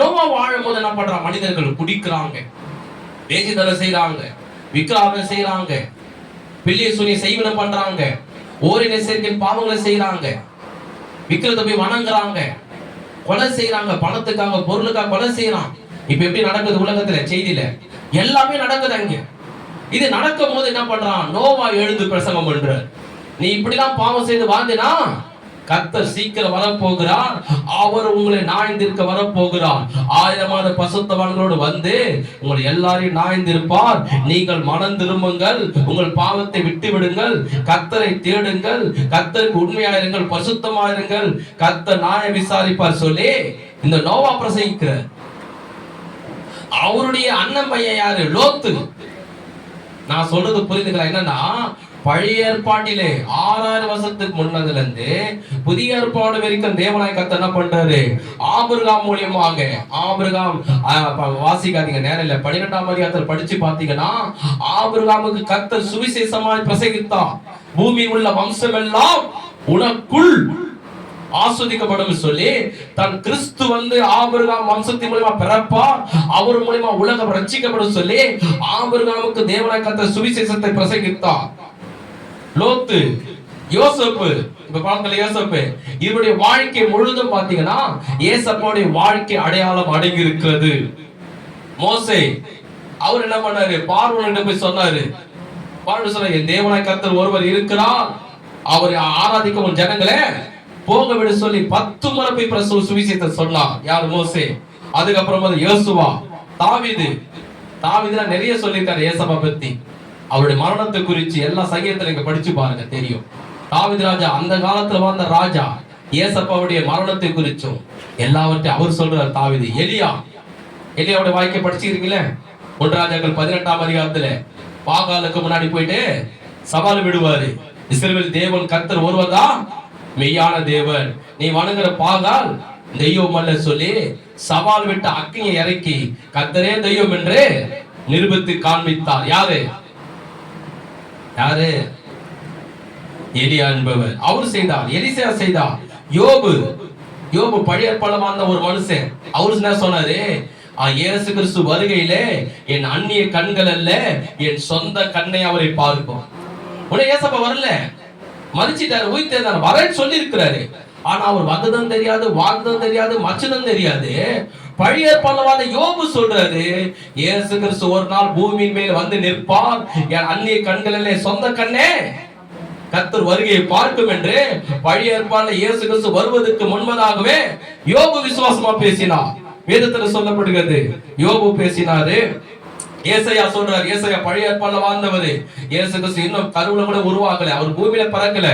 Speaker 1: நோவா வாழும் போது என்ன பண்றாங்க? மனிதர்கள் குடிக்கிறாங்க, வேசித்தலை செய்யறாங்க, விக்கிரகம் செய்யறாங்க, பிள்ளைய சொல்லி செய்வன பண்றாங்க, ஓரின சேர்க்கை பாவங்களை செய்யறாங்க, விக்கிரத்தை போய் வணங்குறாங்க, கொலை செய்யறாங்க, பணத்துக்காக பொருளுக்காக கொலை செய்யறான். இப்ப எப்படி நடக்குது உலகத்துல? செய்தியில எல்லாமே நடக்குது. அங்க இது நடக்கும் போது என்ன பண்றான்? நோவா எழுந்து பிரசங்கம் பண்ற, நீ இப்படிலாம் பாவம் செய்து வாழ்ந்தினா கர்த்தர் சீக்கிரம் வரப்போகிறார், அவர் உங்களை நியாயந்திருக்க வரப்போகிறார். 1000 பரிசுத்தவான்களோடு வந்து உங்களை எல்லாரையும் நியாயந்திருப்பார். நீங்கள் மனம் திரும்புங்கள், உங்கள் பாவத்தை விட்டு விடுங்கள், கர்த்தரை தேடுங்கள், கர்த்தருக்கு உண்மையாயிருங்கள், பரிசுத்தமாயிருங்கள், கர்த்தர் நியாயம் விசாரிப்பார் சொல்லி இந்த நோவா பிரசங்கிக்கிறார். அவருடைய அண்ணன் பையன் யாரு? லோத்து. நான் சொல்றது புரிந்துக்கலாம். என்னன்னா, பழைய ஏற்பாட்டிலே 6000 வருஷத்துக்கு முன்னதுல இருந்து புதிய ஏற்பாடு வரைக்கும் தேவனாய் கர்த்தர் என்ன பண்றாரு? ஆபிரகாம் மூலியமாக வாசிக்காதீங்க, நேரம் இல்ல. 12ஆம் அதிகாரத்தில் படிச்சு பாத்தீங்கன்னா ஆபிரகாமுக்கு கர்த்தர் சுவிசேஷமாய் பிரசங்கித்தார். பூமியில் உள்ள வம்சம் எல்லாம் உனக்குள் ஆஸ்வதிக்கப்படும் சொல்லி தன் கிறிஸ்து வந்து ஆபிரகாம் வம்சத்தின் மூலமா பிறப்பார், அவர் மூலமா உலகம் ரட்சிக்கப்படும் சொல்லி ஆபிரகாமுக்கு தேவனாய் கர்த்தர் சுவிசேஷத்தை பிரசங்கித்தார். லோத்து, யோசேப்பு, இப்ப பாருங்க யோசேப்பு, இவருடைய வாழ்க்கை முழுதும் பாத்தீங்கன்னா ஏசப்பாவுடைய வாழ்க்கை அடையாளம் அடங்கி இருக்கிறது. மோசே, அவர் என்ன பண்ணாரு? பார்வோனிடம் போய் சொன்னாரு. பார்வோன் சொன்னாரு, என் தேவனாய் கர்த்தர் ஒருவர் இருக்கிறார், அவரை ஆராதிக்கும் ஜனங்களே போக விட சொல்லி 10 முறை போய் சுவிசேஷத்தை சொன்னார். யார்? மோசே. அதுக்கப்புறமா யோசுவா, தாவீது. தாவீதுல நிறைய சொல்லியிருக்காரு ஏசப்பா பத்தி, அவருடைய மரணத்தை குறித்து எல்லா சங்கீதத்துல நீங்க படிச்சு பாருங்க, தெரியும். தாவீது ராஜா அந்த காலத்துல வாழ்ந்த ராஜா, ஏசப்பாவுடைய மரணத்தை குறிச்சும் எல்லாவற்றையும் அவர் சொல்றார். தாவீது. எலியாவுடைய வாழ்க்கை படிச்சிருக்கீங்களே, 1 ராஜாக்கள் 18ஆம் அதிகாரத்துல பாகாலுக்கு முன்னாடி போயிட்டு சவால் விடுவாரு. இஸ்ரவேல் தேவன் கர்த்தர் ஒருவர்தான் மெய்யான தேவன், நீ வணங்குற பாகால் தெய்வம் அல்ல சொல்லி சவால் விட்டு அக்கினியை இறக்கி கர்த்தரே தெய்வம் என்று நிரூபித்து காண்பித்தார். யாரு? எலியா என்பவர். அவர் செய்தார். எலிசா செய்தார். யோபு பழைய ஏற்பாடுல வாழ்ந்த ஒரு மனுஷன். அவரு என்ன சொன்னாரு? இயேசு கிறிஸ்து வருகையிலே என் அந்நிய கண்கள் அல்ல, என் சொந்த கண்ணை அவரை பார்க்கும். உடனே ஏசப்பா வரல, மறிச்சிட்டாரு, உயிர்த்தெழுந்தார், வரேன்னு சொல்லி இருக்கிறாரு. ஆனா அவர் வந்ததும் தெரியாது, வாழ்ந்ததும் தெரியாது, மச்சதும் தெரியாது. பழைய ஏற்பாடுல யோபு சொல்றாரு, இயேசு கிறிஸ்து ஒரு நாள் பூமியின் மேல் வந்து நிற்பார், என் அந்நிய கண்களிலே சொந்த கண்ணே கர்த்தர் வருகையை பார்க்கும் என்று பழைய ஏற்பாடுல இயேசு கிறிஸ்து வருவதற்கு முன்பதாகவே யோபு விசுவாசமா பேசினார். வேதத்துல சொல்லப்படுகிறது யோபு பேசினாரு. ஏசாயா சொல்றார், ஏசாயா பழைய ஏற்பாடுல வாழ்ந்தவர், இயேசு கிறிஸ்து இன்னும் கருவுல கூட உருவாகல, அவர் பூமியில பிறக்கல.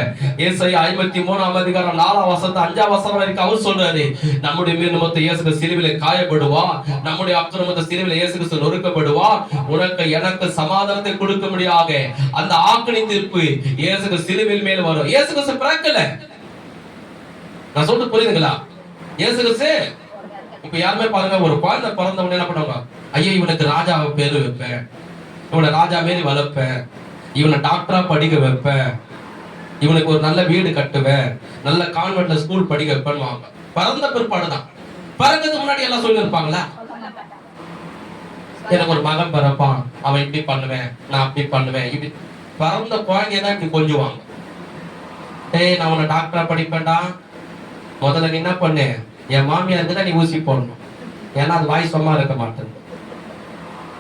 Speaker 1: ஏசாயா 53ஆம் அதிகாரம் 4ஆம் வசனம் 5ஆம் வசனம் வரைக்கும் அவர் சொல்றாரு, நம்முடைய மீறுதலை இயேசு கிறிஸ்து சிலுவையிலே காயப்படுவார், நம்முடைய அக்கிரமத்தை சிலுவையிலே இயேசு கிறிஸ்து நொறுக்கப்படுவார், உனக்கு எனக்கு சமாதானத்தை கொடுக்கும்படியாக அந்த ஆக்கினை தீர்ப்பு இயேசு கிறிஸ்து சிலுவையில் மேல் வரும். இயேசு கிறிஸ்து பிறக்கல. நான் சொல்றது புரியுதுங்களா? இயேசு கிறிஸ்து இப்ப யாருமே பாருங்க, ஒரு குழந்தை பிறந்த உடனே என்ன பண்ணுவாங்க? ஐயோ இவனுக்கு ராஜா பேரு வைப்பேன், இவனை ராஜா மாரி வளர்ப்பேன், இவனை டாக்டரா படிக்க வைப்பேன், இவனுக்கு ஒரு நல்ல வீடு கட்டுவேன், நல்ல கான்வென்ட்ல ஸ்கூல் படிக்க வைப்பேன். பிறந்த பிற்பாடுதான். பிறக்கிறதுக்கு முன்னாடி எல்லாம் சொல்லி இருப்பாங்களா? எனக்கு ஒரு மகன் பிறப்பான், அவன் இப்படி பண்ணுவேன், நான் அப்படி பண்ணுவேன். இப்படி பிறந்த குழந்தையதான் இப்படி கொஞ்சுவாங்க. நான் உன்னை டாக்டரா படிப்பேன்டா, முதல்ல நீ என்ன பண்ணு, என் மாமியாருக்கு தான் நீ ஊசி போடணும், ஏன்னா அது வாய் சும்மா இருக்க மாட்டேன்.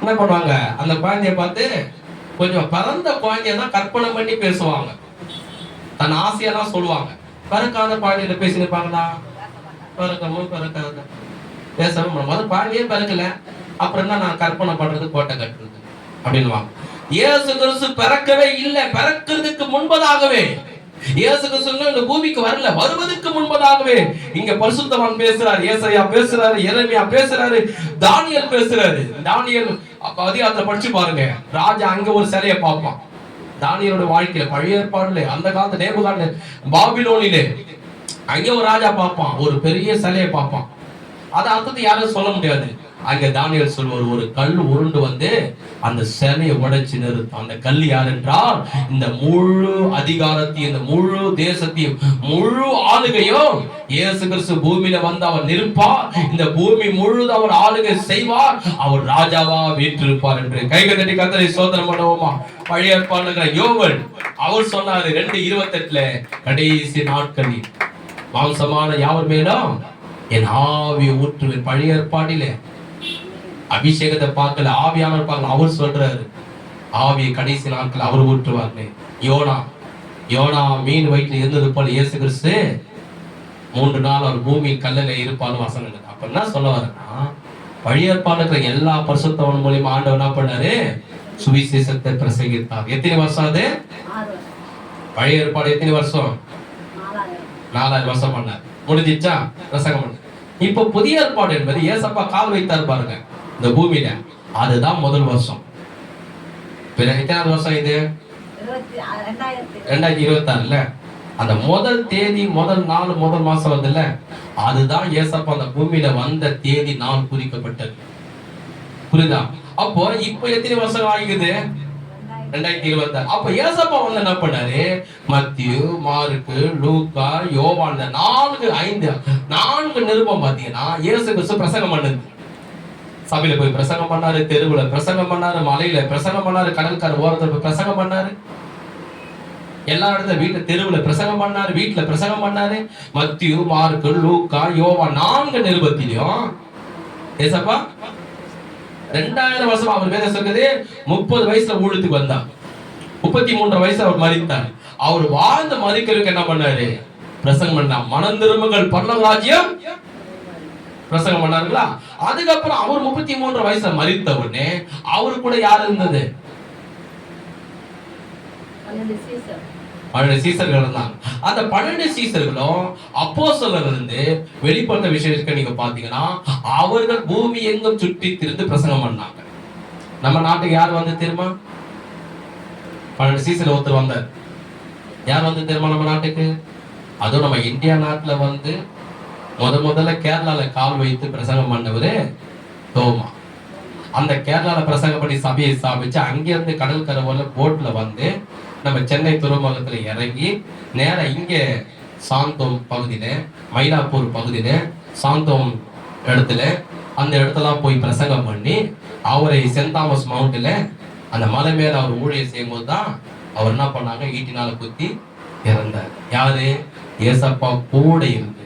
Speaker 1: என்ன பண்ணுவாங்க? அந்த குழந்தைய பார்த்து கொஞ்சம் பிறந்த குழந்தையதான் கற்பனை பண்ணி பேசுவாங்க, தன் ஆசையெல்லாம் சொல்லுவாங்க. பிறக்காத குழந்தையில பேசினிருப்பாங்களா? பிறக்கமும் பிறக்காத பேசவும் முதல் குழந்தையே பிறக்கல, அப்புறம் என்ன நான் கற்பனை பண்றது, கோட்டை கட்டுறது அப்படின்வாங்க. இயேசு கிறிஸ்து பிறக்கவே இல்லை, பிறக்கிறதுக்கு முன்பதாகவே இயேசு கிறிஸ்து இந்த பூமிக்கு வரல, வருவதற்கு முன்பதாகவே இங்க பரிசுத்தவான் பேசுறாரு, ஏசாயா பேசுறாரு, எரேமியா பேசுறாரு, தானியேல் பேசுறாரு. தானியேல் அதிகாரத்துல படிச்சு பாருங்க, ராஜா அங்க ஒரு சிலையை பார்ப்பான். தானியேலோட வாழ்க்கையில பழைய ஏற்பாடுல அந்த காலத்து நேபுகாத்நேச்சர் பாபிலோனிலே அங்க ஒரு ராஜா பார்ப்பான், ஒரு பெரிய சிலையை பார்ப்பான். அதை அர்த்தத்தை யாரும் சொல்ல முடியாது. அங்க தானியேல் சொல்வார், ஒரு கல் உருண்டு வந்து அந்த சிலையை உடைச்சு நிறுத்தும். அந்த கல் யார் என்றால், இந்த முழு அதிகாரத்தையும், இந்த முழு தேசத்தையும், முழு ஆளுகையும் இயேசு கிறிஸ்து பூமியில வந்து அவர் நிற்பார், இந்த பூமி முழுதும் அவர் ஆளுகை செய்வார், அவர் ராஜாவா வீற்றிருப்பார் என்று கைகள் தட்டி கர்த்தரை ஸ்தோத்திரம் பண்ணுவோமா? பழைய ஏற்பாடுல யோவேல் அவர் சொன்னாரு 2:28 கடைசி நாட்களில் மாம்சமான யாவர் மேலும் என் ஆவியை ஊற்றுவேன். பழைய ஏற்பாட்டிலே அபிஷேகத்தை பார்க்கல, ஆவியானவர் பார்க்கல. அவர் சொல்றாரு ஆவியை கடைசி நாட்கள் அவர் ஊற்றுவார்னு. யோனா மீன் வயிற்றில் இருந்தது போல இயேசு கிறிஸ்து 3 நாள் அவர் பூமியின் கல்லில் இருப்பான்னு வசனம். அப்ப என்ன சொல்ல வரேன்னா, பழைய ஏற்பாடுல எல்லா பரிசுத்தவன் மூலியமா ஆண்டவர் என்ன பண்ணாரு? சுவிசேஷத்தை பிரசங்கித்தார். எத்தனை வருஷம் அது? பழைய ஏற்பாடு எத்தனை வருஷம்? 4000 வருஷம் பண்ணார். முடிஞ்சிச்சா? பிரசங்கம் பண்ண. இப்ப புதிய ஏற்பாடு என்பது ஏசப்பா கால் வைத்தார் பாருங்க இந்த பூமியில, அதுதான் முதல் வருஷம். பிறகு எத்தனாவது வருஷம் இது? 2026 அந்த முதல் தேதி, முதல் நாள், முதல் மாசம் வருதுல்ல, அதுதான் ஏசப்பா அந்த பூமியில வந்த தேதி நாள் குறிக்கப்பட்டது. புரியுதா? அப்போ இப்ப எத்தனை வருஷம் ஆகிக்குது? 2026. அப்ப ஏசப்பா வந்து என்ன பண்ணாரு? மத்திய, மார்க்கு, லூக்கா, யோவான், இந்த 4 நிருபம் பாத்தீங்கன்னா இயேசு கிறிஸ்து பிரசங்கம் பண்ணது. சபையில போய் பிரசங்கம் பண்ணாரு, தெருவுல பிரசங்கம் பண்ணாரு, மலையில பிரசங்கம் பண்ணாரு, கடற்கரை ஓரத்துல போய் பிரசங்கம் பண்ணாரு, எல்லா இடத்துல வீட்டு தெருவுல பிரசங்கம் பண்ணாரு, வீட்டுல பிரசங்கம் பண்ணாரு. மத்திய, மார்க்கு, லூக்கா, யோவான் 4 நிருபத்திலையும் ஏசப்பா 2000 வருஷம் அவர் வேத சொல்றது. 30 வயசுல ஊழியத்துக்கு வந்தார். 33 வயசு அவர் மரித்தார். அவர் வாழ்ந்து மரிக்கிறதுக்கு என்ன பண்ணாரு? பிரசங்கம் பண்ணார். மனம் திரும்புங்கள், பரலோக ராஜ்யம் பிரசங்கம் பண்ணாருங்களா? அதுக்கப்புறம் அவர் 33 வயசுல மரித்த உடனே அவரு கூட யார் இருந்தது? 12 சீசர்கள் இருந்தாங்க. அந்த 12 சீசர்களும் அப்போஸ்தலர் இருந்து வெளிப்பட்ட விஷயத்துக்கு நீங்க பாத்தீங்கன்னா அவர்கள் பூமி எங்கும் சுற்றி திரிந்து பிரசங்கம் பண்ணாங்க. நம்ம நாட்டுக்கு யார் வந்து தெரியுமா? 12 சீசர் ஒருத்தர் வந்தார். யார் வந்து தெரியுமா நம்ம நாட்டுக்கு? அதுவும் நம்ம இந்தியா நாட்டுல வந்து முதல்ல கேரளால கால் வைத்து பிரசங்கம் பண்ணவரு தோமா. அந்த கேரளால பிரசங்கம் பண்ணி சபையை ஸ்தாபிச்சு அங்கிருந்து கடல் கரையோர போட்ல வந்து நம்ம சென்னை துறைமுகத்துல இறங்கி நேர இங்க சாந்தோம் பகுதியில, மயிலாப்பூர் பகுதியில, சாந்தோம் இடத்துல அந்த இடத்துல போய் பிரசங்கம் பண்ணி அவரை சென்ட் தாமஸ் மவுண்ட்ல அந்த மலை மேல அவர் ஊழியர் செய்யும் போதுதான் அவர் என்ன பண்ணாங்க? ஈட்டினால குத்தி இறந்தார். யாரு? ஏசப்பா கூட இருந்து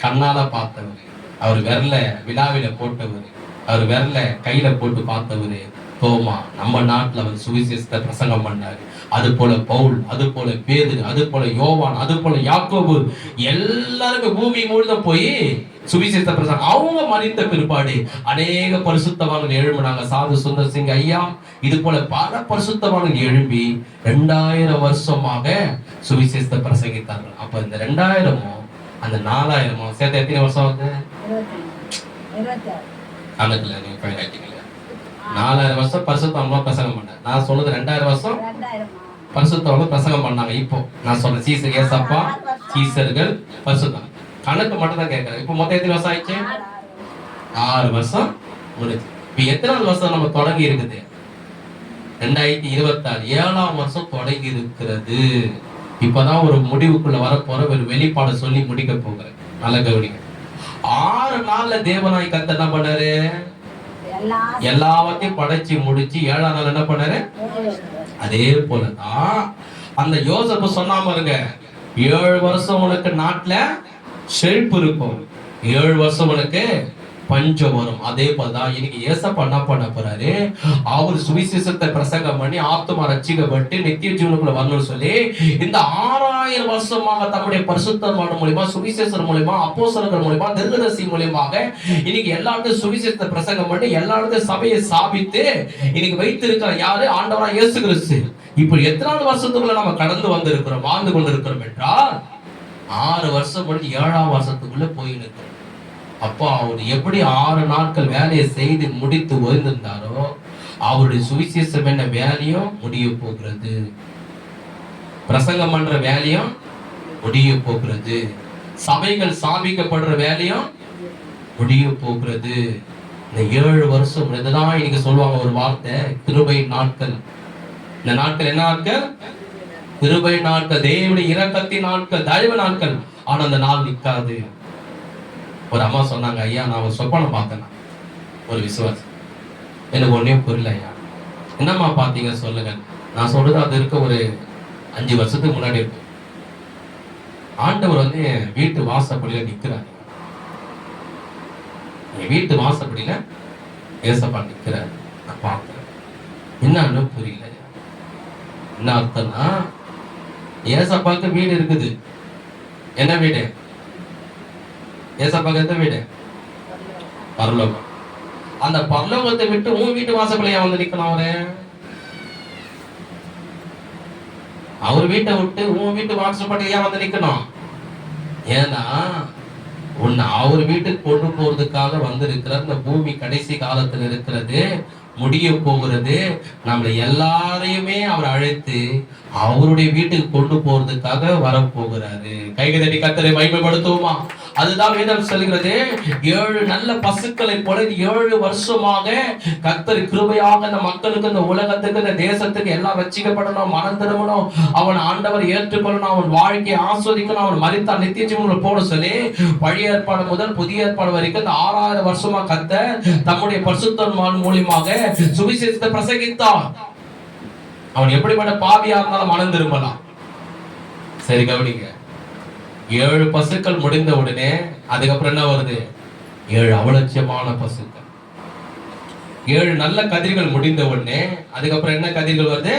Speaker 1: கண்ணால பார்த்தவர், அவர் விரல விழாவில போட்டவர், அவர் விரல கையில போட்டு பார்த்தவரு தோமா. நம்ம நாட்டுல அவர் சுவிசேஷத்தை பிரசங்கம் பண்ணாரு. அது போல பவுல், அது போல பேதுரு, அது போல யோவான், அது போல யாக்கோபு, எல்லாருமே பூமி முழுதும் போய் சுவிசேஷத்தை பிரசங்கம். அவங்க மறித்த பிற்பாடு அநேக பரிசுத்தவான்கள் எழும்பினாங்க. சாது சுந்தர் சிங் ஐயா, இது போல பல பரிசுத்தவான்கள் எழும்பி 2000 வருஷமாக சுவிசேஷத்தை பிரசங்கித்தார்கள். அப்ப இந்த 2000 அந்த 4000 சேர்த்து எத்தனை வருஷம் வந்து? கணக்குல நீங்க ஃபைன் ஆயிட்டீங்களா? 4000 வருஷம் பரிசுத்தவங்க பிரசங்கம் பண்ண. நான் சொல்றது 2000 வருஷம் பரிசுத்தவங்க பிரசங்கம் பண்ணாங்க. இப்போ நான் சொல்ற சீசர் ஏசப்பா, சீசர்கள், பரிசுத்தம் கணக்கு மட்டும் தான் கேட்கறேன். இப்போ மொத்தம் எத்தனை வருஷம் ஆயிடுச்சு? 6 வருஷம் முடிச்சு. இப்ப எத்தனாவது வருஷம் நம்ம தொடங்கி இருக்குது? 2026 7ஆம் வருஷம் தொடங்கி இருக்கிறது. இப்பதான் ஒரு முடிவுக்குள்ள வரப்போற ஒரு வெளிப்பாடு சொல்லி முடிக்க போகிறேன். நல்ல கவனிங்க. 6 நாள்ல தேவனாய் கர்த்தர் என்ன பண்ணாரு? எல்லாத்தையும் படைச்சு முடிச்சு 7ஆம் நாள் என்ன பண்ணாரு? அதே போலதான் அந்த யோசேப்பு சொன்னா பாருங்க, 7 வருஷம் உனக்கு நாட்டுல செழிப்பு இருக்கும், 7 வருஷம் உனக்கு பஞ்சம் வரும். அதே போலதான் இன்னைக்கு ஏசப்பா என்ன பண்ண போறாரு? அவர் சுவிசேஷத்தை பிரசங்கம் பண்ணி ஆத்துமா ரட்சிக்கப்பட்டு நித்திய ஜீவனுக்குள்ள வரணும்னு சொல்லி இந்த 6000 வருஷமாக தம்முடைய பரிசுத்தமான மூலியமா, சுவிசேஷர் மூலியமா, அப்போஸ்தலர்கள் மூலியமா, தீர்க்கதரிசி மூலியமாக இன்னைக்கு எல்லா இடத்தையும் சுவிசேஷத்தை பிரசங்கம் பண்ணி எல்லா இடத்தையும் சபையை ஸ்தாபித்து இன்னைக்கு வைத்திருக்கிற யாரு? ஆண்டவரா இயேசு கிறிஸ்து. இப்ப எத்தனாவது வருஷத்துக்குள்ள நம்ம கடந்து வந்திருக்கிறோம், வாழ்ந்து கொண்டிருக்கிறோம் என்றால் 6 வருஷம் முடிஞ்சு 7ஆம் வருஷத்துக்குள்ள போயிருக்கு. அப்போ அவர் எப்படி 6 நாட்கள் வேலையை செய்து முடித்து ஓய்ந்திருந்தாரோ அவருடைய சுவிசேஷம் என்ன வேலையும் முடிய போகிறது, பிரசங்கம் பண்ற வேலையும் முடிய போகிறது, சபைகள் ஸ்தாபிக்கப்படுற வேலையும் முடிய போகிறது. இந்த 7 வருஷம் இதுதான் இன்னைக்கு சொல்லுவாங்க ஒரு வார்த்தை, கிருபை நாட்கள். இந்த நாட்கள் என்ன நாட்கள்? கிருபை நாட்கள், தேவனுடைய இரக்கத்தின் நாட்கள், தயவு நாட்கள். ஆனா அந்த நாள் நிற்காது. ஒரு அம்மா சொன்னாங்க, ஐயா நான் ஒரு சொப்பனம் பார்த்தேன், ஒரு விசுவாசி, எனக்கு ஒன்னே புரியல ஐயா. என்னம்மா பார்த்தீங்க சொல்லுங்க. நான் சொல்றது அது இருக்க ஒரு 5 வருஷத்துக்கு முன்னாடி இருக்கும். ஆண்டவர் வந்து என் வீட்டு வாசப்படியில நிக்கிறார். என் வீட்டு வாசப்படியில ஏசப்பா நிக்கிறார். நான் பார்த்தேன். என்னன்னு புரியல. என்ன அர்த்தம்னா, ஏசப்பாக்கு வீடு இருக்குது. என்ன வீடு? ஏசப்பாக்கு எந்த வீடு? பரலோகம். அந்த பரலோகத்தை விட்டு உன் வீட்டு வாசப்படியா வந்து நிக்கணும். அவர் வீட்டை விட்டு உன் வீட்டு வாசப்படியா வந்து நிக்கணும். ஏன்னா உன்னை அவர் வீட்டுக்கு கொண்டு போறதுக்காக வந்திருக்கிற இந்த பூமி கடைசி காலத்துல இருக்கிறது, முடிய போகிறது. நம்மளை எல்லாரையுமே அவர் அழைத்து அவருடைய வீட்டுக்கு கொண்டு போறதுக்காக வரப்போகிறாரு. கைகளை தட்டி கர்த்தரை மகிமைப்படுத்துவோமா? அதுதான் வேதம் சொல்கிறது. 7 நல்ல பசுக்களை போல 7 வருஷமாக கர்த்தர் கிருபையாக இந்த மக்களுக்கு, இந்த உலகத்துக்கு, இந்த தேசத்துக்கு எல்லாம் ரட்சிக்கப்படணும், மனம் திரும்பணும், அவன் ஆண்டவர் ஏற்றுக்கொள்ளணும், அவன் வாழ்க்கையை ஆஸ்வதிக்கணும், அவன் மரித்தால் நித்திய ஜீவனுக்குள்ள போட சொல்லி பழைய ஏற்பாடு முதல் புதிய ஏற்பாடு வரைக்கும் இந்த 6000 வருஷமா கர்த்தர் தம்முடைய பரிசுத்தவான் மூலமாக சுவிசேஷத்தை பிரசங்கித்தார். அவன் எப்படிப்பட்ட பாவியா இருந்தாலும் மனம் திரும்பலாம். சரி கவனிங்க, 7 பசுக்கள் முடிந்த உடனே அதுக்கப்புறம் என்ன வருது? 7 அவலட்சியமான பசுக்கள். 7 நல்ல கதிர்கள் முடிந்த உடனே அதுக்கப்புறம் என்ன கதிர்கள் வருது?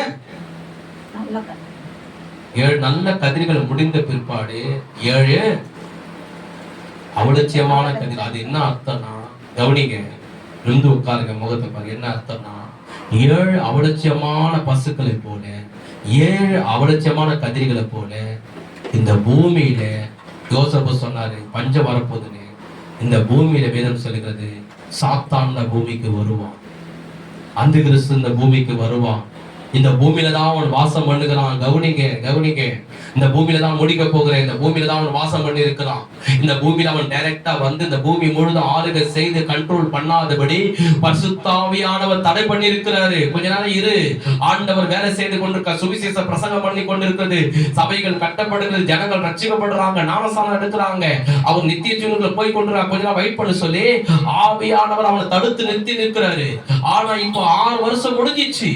Speaker 1: 7 நல்ல கதிர்கள் முடிந்த பிற்பாடு 7 அவலட்சியமான கதிர்கள். அது என்ன அர்த்தம்னா, கவனிங்க, இருந்து உட்காருங்க, முகத்தை பாருங்க. என்ன அர்த்தம்னா, 7 அவலட்சியமான பசுக்களை போல, 7 அவலட்சியமான கதிரிகளை போல இந்த பூமியில, யோசேப்பு சொன்னாரு பஞ்சம் வரப்போகுதுன்னு, இந்த பூமியில வேதம் சொல்லுகிறது சாத்தான் இந்த பூமிக்கு வருவான், அந்த கிறிஸ்து இந்த பூமிக்கு வருவான். இந்த பூமியில தான் அவன் வாசம் பண்ணுகிறான். கவனிங்க கவனிங்க, இந்த பூமியில தான் முடிக்க போகிறேன், இந்த பூமியில தான் அவன் வாசம் பண்ணி இருக்கிறான். இந்த பூமியில அவன் டைரக்டா வந்து இந்த பூமி முழுதும் ஆளுகை செய்து கண்ட்ரோல் பண்ணாதபடி பரிசுத்த ஆவியானவர் தடை பண்ணி இருக்கிறாரு. கொஞ்ச நாள் இரு, ஆண்டவர் வேலை செய்து கொண்டிருக்க, சுவிசேஷ பிரசங்கம் பண்ணி கொண்டிருக்கிறது, சபைகள் கட்டப்படுகிறது, ஜனங்கள் ரட்சிக்கப்படுறாங்க, ஞானஸ்நானம் எடுக்கிறாங்க, அவர் நித்திய ஜீவனுக்குள்ள போய் கொண்டிருக்காங்க. கொஞ்ச நாள் வெயிட் பண்ண சொல்லி ஆவியானவர் அவனை தடுத்து நிறுத்தி நிற்கிறாரு. ஆனா இப்போ 6 வருஷம் முடிஞ்சிச்சு.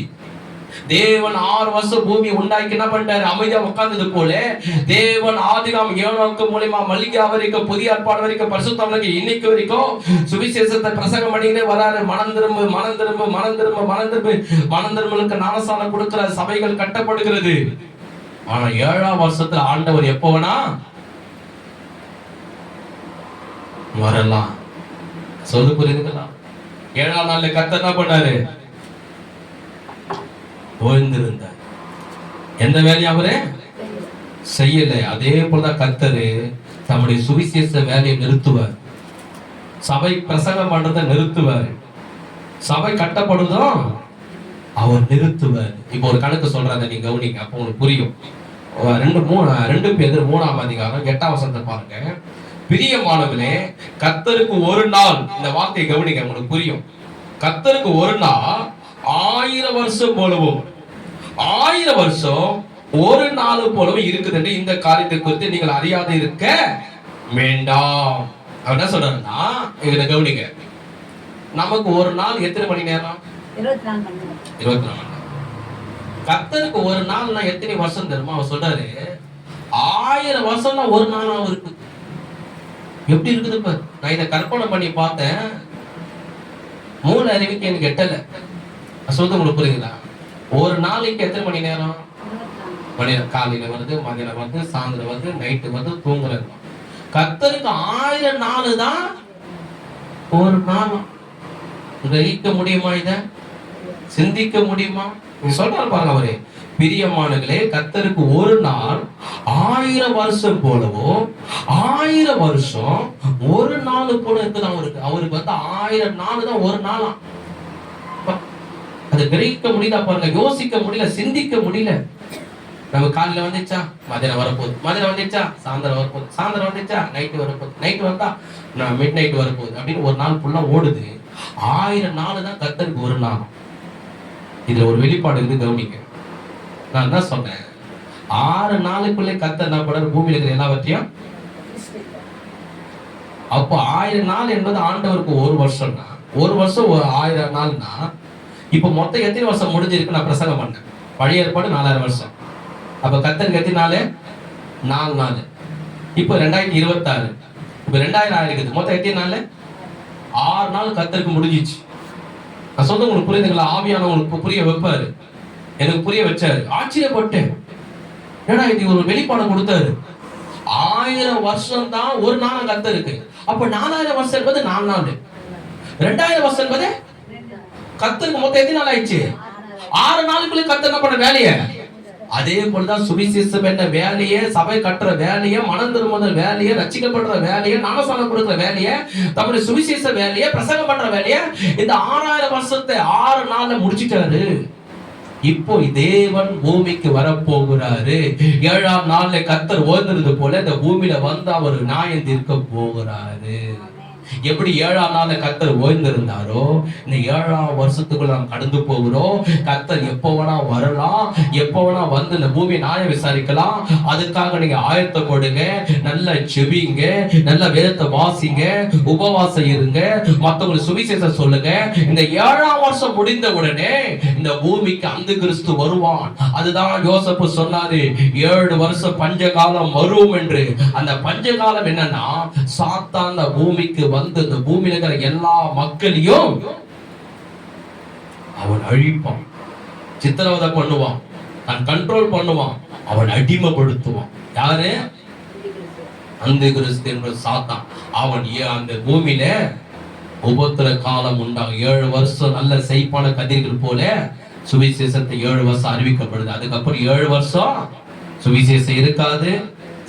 Speaker 1: தேவன் 6 வருஷம் பூமி உண்டாக்கி என்ன பண்ணிட்டாரு? அமைதியா உட்கார்ந்தது போல தேவன் ஆதிகாம் ஏனோக்கு மூலமா மல்லிகா வரைக்கும் புதிய ஏற்பாடு வரைக்கும் பரிசுத்தவனுக்கு இன்னைக்கு வரைக்கும் சுவிசேஷத்தை பிரசங்கம் பண்ணிக்கிட்டே வராரு. மனம் திரும்பு மனம் திரும்பு மனம் திரும்பு மனம் திரும்பு மனம் திரும்பலுக்கு ஞானஸ்நானம் கொடுக்கிற சபைகள் கட்டப்படுகிறது. ஆனா 7ஆம் வருஷத்துல ஆண்டவர் எப்போ வேணா வரலாம். சொல்லு புரியுதுங்களா? 7ஆம் நாள்ல கர்த்தர் என்ன பண்ணாரு? ஓய்ந்திருந்தார். எந்த வேலையும் அவரு செய்யல. அதே போலதான் கர்த்தரு தம்முடைய சுவிசேஷ வேலையை நிறுத்துவார், சபை பிரசங்கம் பண்றதை நிறுத்துவார், சபை கட்டப்படுதும் அவர் நிறுத்துவார். இப்போ ஒரு கணக்கு சொல்றாங்க, நீங்க கவனிங்க, அப்போ உங்களுக்கு புரியும். 2 பேர் 3ஆம் அதிகாரம் 8ஆம் வசனத்தை பாருங்க. பிரியமானவர்களே, கர்த்தருக்கு ஒரு நாள், இந்த வார்த்தையை கவனிங்க, உங்களுக்கு புரியும். கர்த்தருக்கு ஒரு நாள் 1000 வருஷம் போலவும் 1000 வருஷம் ஒரு நாள் போலவும் இருக்குது என்று இந்த காரியத்தை குறித்து நீங்கள் அறியாத இருக்க வேண்டாம். அவர் என்ன சொல்றாருன்னா, இதை கவனிங்க, நமக்கு ஒரு நாள் எத்தனை மணி நேரம்?
Speaker 2: 24 மணி நேரம்.
Speaker 1: 24 மணி நேரம். கர்த்தருக்கு ஒரு நாள்னா எத்தனை வருஷம் தெரியுமா? அவர் சொல்றாரு 1000 வருஷம்னா ஒரு நாள் இருக்கு. எப்படி இருக்குது பாரு. நான் இதை கற்பனை பண்ணி பார்த்தேன், மூளை அறிவுக்கு எனக்கு எட்டல. சொல்றது உங்களுக்கு புரியுதுங்களா? ஒரு நாளைக்கு எத்தனை மணி நேரம்? மணி நேரம். காலையில வருது, மதியம் வருது, சாயந்தரம் வருது, நைட்டு வருது, தூங்குறது. கர்த்தருக்கு 1000 நாள் தான் ஒரு நாள். கிரகிக்க முடியுமா? இத சிந்திக்க முடியுமா? நீ சொல்றாரு பாருங்க அவரு, பிரியமானங்களே, கர்த்தருக்கு ஒரு நாள் 1000 வருஷம் போலவோ 1000 வருஷம் ஒரு நாள் போல இருக்குதான் அவருக்கு. அவருக்கு வந்து 1000 நாள் தான் ஒரு நாளா. அதை கிரகிக்க முடியல பாருங்க, யோசிக்க முடியல, சிந்திக்க முடியல. நம்ம காலையில வந்துச்சா மதியம் வரப்போகுது, மதியம் வந்துச்சா சாயந்தரம் வரப்போகுது, சாயந்தரம் வந்துச்சா நைட்டு வரப்போகுது, நைட்டு வந்தா மிட் நைட் வரப்போகுது அப்படின்னு ஒரு நாள் ஃபுல்லா ஓடுது. 1000 நாள் தான் கர்த்தருக்கு ஒரு நாள். இதுல ஒரு வெளிப்பாடு இருந்து கவனிங்க. நான் என்ன சொன்னேன்? 6 நாளுக்குள்ளே கர்த்தர் என்ன பண்றாரு? பூமியில இருக்கிற எல்லாவற்றையும். அப்போ 1000 நாள் என்பது ஆண்டவருக்கு ஒரு வருஷம்னா, ஒரு வருஷம் 1000 நாள்னா, இப்ப மொத்தம் எத்தனை வருஷம் முடிஞ்சிருக்கு? நான் பிரசங்கம் பண்ணேன். பழைய ஏற்பாடு 4000 வருஷம். அப்ப கர்த்தருக்கு எத்தனை நாள்? 4 நாள். இப்போ 2026, இப்ப 2000 ஆயிருக்குது. மொத்தம் எத்தனை நாள்? 6 நாள் கர்த்தருக்கு முடிஞ்சிச்சு. நான் சொல்றது உங்களுக்கு புரியுதுங்களா? ஆவியானவங்களுக்கு புரிய வைப்பாரு, எனக்கு புரிய வச்சாரு. ஆச்சரியப்பட்டேன், ஏன்னா இது ஒரு வெளிப்பாடு கொடுத்தாரு. 1000 வருஷம் தான் ஒரு நாள் கர்த்தருக்கு. அப்ப 4000 வருஷம் என்பது 4 நாள். 2000 வருஷம் என்பது கர்த்தருக்கு மொத்தம் எத்தனை நாள் ஆயிடுச்சு? 6 நாளுக்குள்ள கர்த்தர் என்ன பண்ண வேலையை அதே போலதான் சுவிசேஷம் என்ன வேலையே, சபை கட்டுற வேலையை, மனம் திரும்புற வேலையை, ரட்சிக்கப்படுற வேலையை, ஞானஸ்நானம் கொடுக்கிற வேலையை, தம்முடைய சுவிசேஷ வேலையை, பிரசங்கம் பண்ற வேலையை இந்த 6000 வருஷத்தை 6 நாள்ல முடிச்சிட்டாரு. இப்போ தேவன் பூமிக்கு வரப்போகிறாரு. 7ஆம் நாள்ல கர்த்தர் ஓய்ந்திருந்தது போல இந்த பூமியில வந்து அவர் நியாயம் தீர்க்க போகிறாரு. எப்படி 7ஆம் நாள்ல கர்த்தர் ஓய்ந்திருந்தாரோ, இந்த 7ஆம் வருஷத்துக்குள்ள நாம் கடந்து போகிறோம். கர்த்தர் எப்போ வேணா வரலாம், எப்போ வேணா வந்து இந்த பூமி நியாயம் விசாரிக்கலாம். அதுக்காக நீங்க ஆயத்தப்படுங்க, நல்லா ஜெபிங்க, நல்ல வேதத்தை வாசிங்க, உபவாசம் இருங்க, மத்தவங்களுக்கு சுவிசேஷம் சொல்லுங்க. இந்த 7ஆம் வருஷம் முடிந்த உடனே இந்த பூமிக்கு அந்த கிறிஸ்து வருவான். அதுதான் யோசேப்பு சொன்னாரு, 7 வருஷம் பஞ்சகாலம் வரும் என்று. அந்த பஞ்சகாலம் என்னன்னா, சாத்தான் அந்த பூமிக்கு வந்து இந்த பூமியில இருக்கிற எல்லா மக்களையும் அவன் அழிப்பான், சித்திரவதை பண்ணுவான், கண்ட்ரோல் பண்ணுவான், அவன் அடிமைப்படுத்துவான். யாரு? அந்த கிறிஸ்து என்ற சாத்தான். அவன் அந்த பூமியில உபத்திர காலம் உண்டாகும். 7 வருஷம் நல்ல செழிப்பான கதிர்கள் போல சுவிசேஷத்தை 7 வருஷம் அறிவிக்கப்படுது. அதுக்கப்புறம் 7 வருஷம் சுவிசேஷம் இருக்காது,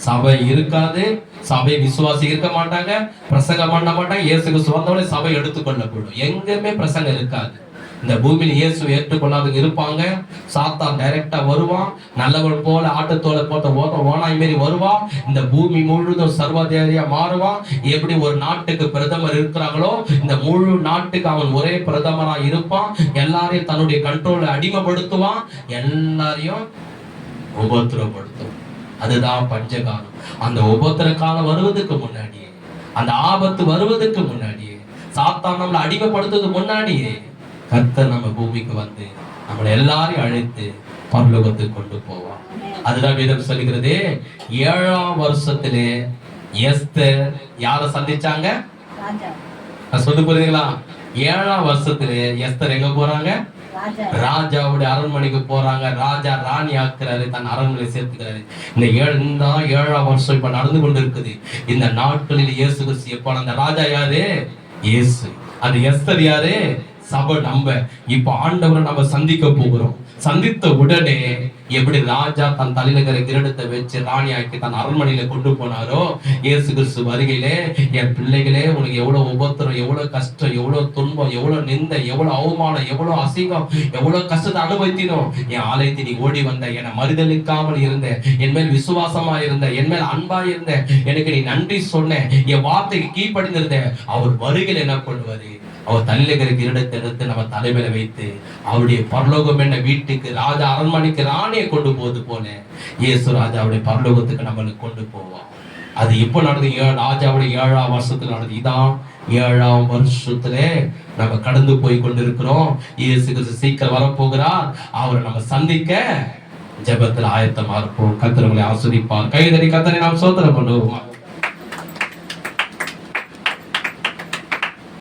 Speaker 1: சபை இருக்காது, சபை விசுவாசி இருக்க மாட்டாங்க, பிரசங்கம் பண்ண மாட்டாங்க. இயேசுக்கு சொந்தவளை சபை எடுத்துக்கொள்ளப்படும். எங்கேயுமே பிரசங்கம் இருக்காது. இந்த பூமியில இயேசு ஏற்றுக்கொள்ளாத இருப்பாங்க. சாத்தான் டைரக்டா வருவான், நல்லவன் போல ஆட்டுத்தோலை போட்ட ஓனாய் மாரி வருவான். இந்த பூமி முழுதும் சர்வாதிகாரியா மாறுவான். எப்படி ஒரு நாட்டுக்கு பிரதமர் இருக்கிறாங்களோ, இந்த முழு நாட்டுக்கு அவன் ஒரே பிரதமரா இருப்பான். எல்லாரையும் தன்னுடைய கண்ட்ரோல அடிமைப்படுத்துவான், எல்லாரையும் உபத்திரப்படுத்தும். அதுதான் பஞ்சகாலம். அந்த உபத்திர காலம் வருவதற்கு முன்னாடியே, அந்த ஆபத்து வருவதற்கு முன்னாடியே, சாத்தான் நம்மளை அடிமைப்படுத்துறதுக்கு முன்னாடியே கர்த்தர் நம்ம பூமிக்கு வந்து நம்மளை எல்லாரையும் அழைத்து பரலோகத்துக்கு கொண்டு போவான். அதுதான் வேதம் சொல்லுகிறது. 7ஆம் வருஷத்திலே எஸ்தர் யாரை சந்திச்சாங்க? சொல்லு புரியுதுங்களா? 7ஆம் வருஷத்திலே எஸ்தர் எங்க போறாங்க? ராஜாவுடைய அரண்மனைக்கு போறாங்க. ராஜா ராணி ஆக்குறாரு, தன் அரண்மனை சேர்த்துக்கிறாரு. இந்த 7ஆம் வருஷம் இப்ப நடந்து கொண்டு இருக்குது. இந்த நாட்களில் இயேசு கிறிஸ்து எப்ப அந்த ராஜா யாரு? இயேசு. அது எஸ்தர் யாரு? சபை. நம்ம இப்ப ஆண்டவரை நம்ம சந்திக்க போகிறோம். சந்தித்த உடனே எப்படி ராஜா தன் தலையில இருக்கிற கிரீடத்தை வச்சு ராணி ஆக்கி தன் அரண்மனையில கொண்டு போனாரோ, இயேசு கிறிஸ்து வருகையிலே, என் பிள்ளைகளே உனக்கு எவ்வளவு உபத்திரம், எவ்வளவு கஷ்டம், எவ்வளவு துன்பம், எவ்வளவு நிந்தை, எவ்வளவு அவமானம், எவ்வளவு அசிங்கம், எவ்வளவு கஷ்டத்தை அனுபவித்தினோ, என் ஆலயத்தை நீ ஓடி வந்த, என்னை மறுதலிக்காமல் இருந்த, என் மேல் விசுவாசமா இருந்த, என் மேல் அன்பா இருந்த, எனக்கு நீ நன்றி சொன்ன, என் வார்த்தைக்கு கீழ்ப்படிந்திருந்த, அவர் வருகையில் என்ன பண்ணுவாரு? அவர் தலையில கிரீடத்தை எடுத்து நம்ம தலைமையில வைத்து அவருடைய பரலோகம் என்ன வீட்டுக்கு, ராஜா அரண்மனைக்கு ராணியை கொண்டு போவது போல இயேசு ராஜாவுடைய பரலோகத்துக்கு நம்மளுக்கு கொண்டு போவோம். அது இப்ப நடந்து ராஜாவுடைய 7ஆம் வருஷத்துல நடந்து. இதான் 7ஆம் வருஷத்துல நம்ம கடந்து போய் கொண்டிருக்கிறோம். இயேசு கிறிஸ்து சீக்கிரம் வரப்போகிறார். அவரை நம்ம சந்திக்க ஜெபத்தில் ஆயத்தமா இருப்போம். கர்த்தர் உங்களை ஆசீர்வதிப்பார். கைதடி கர்த்தரை நாம் ஸ்தோத்திரம் பண்ணுவோம்.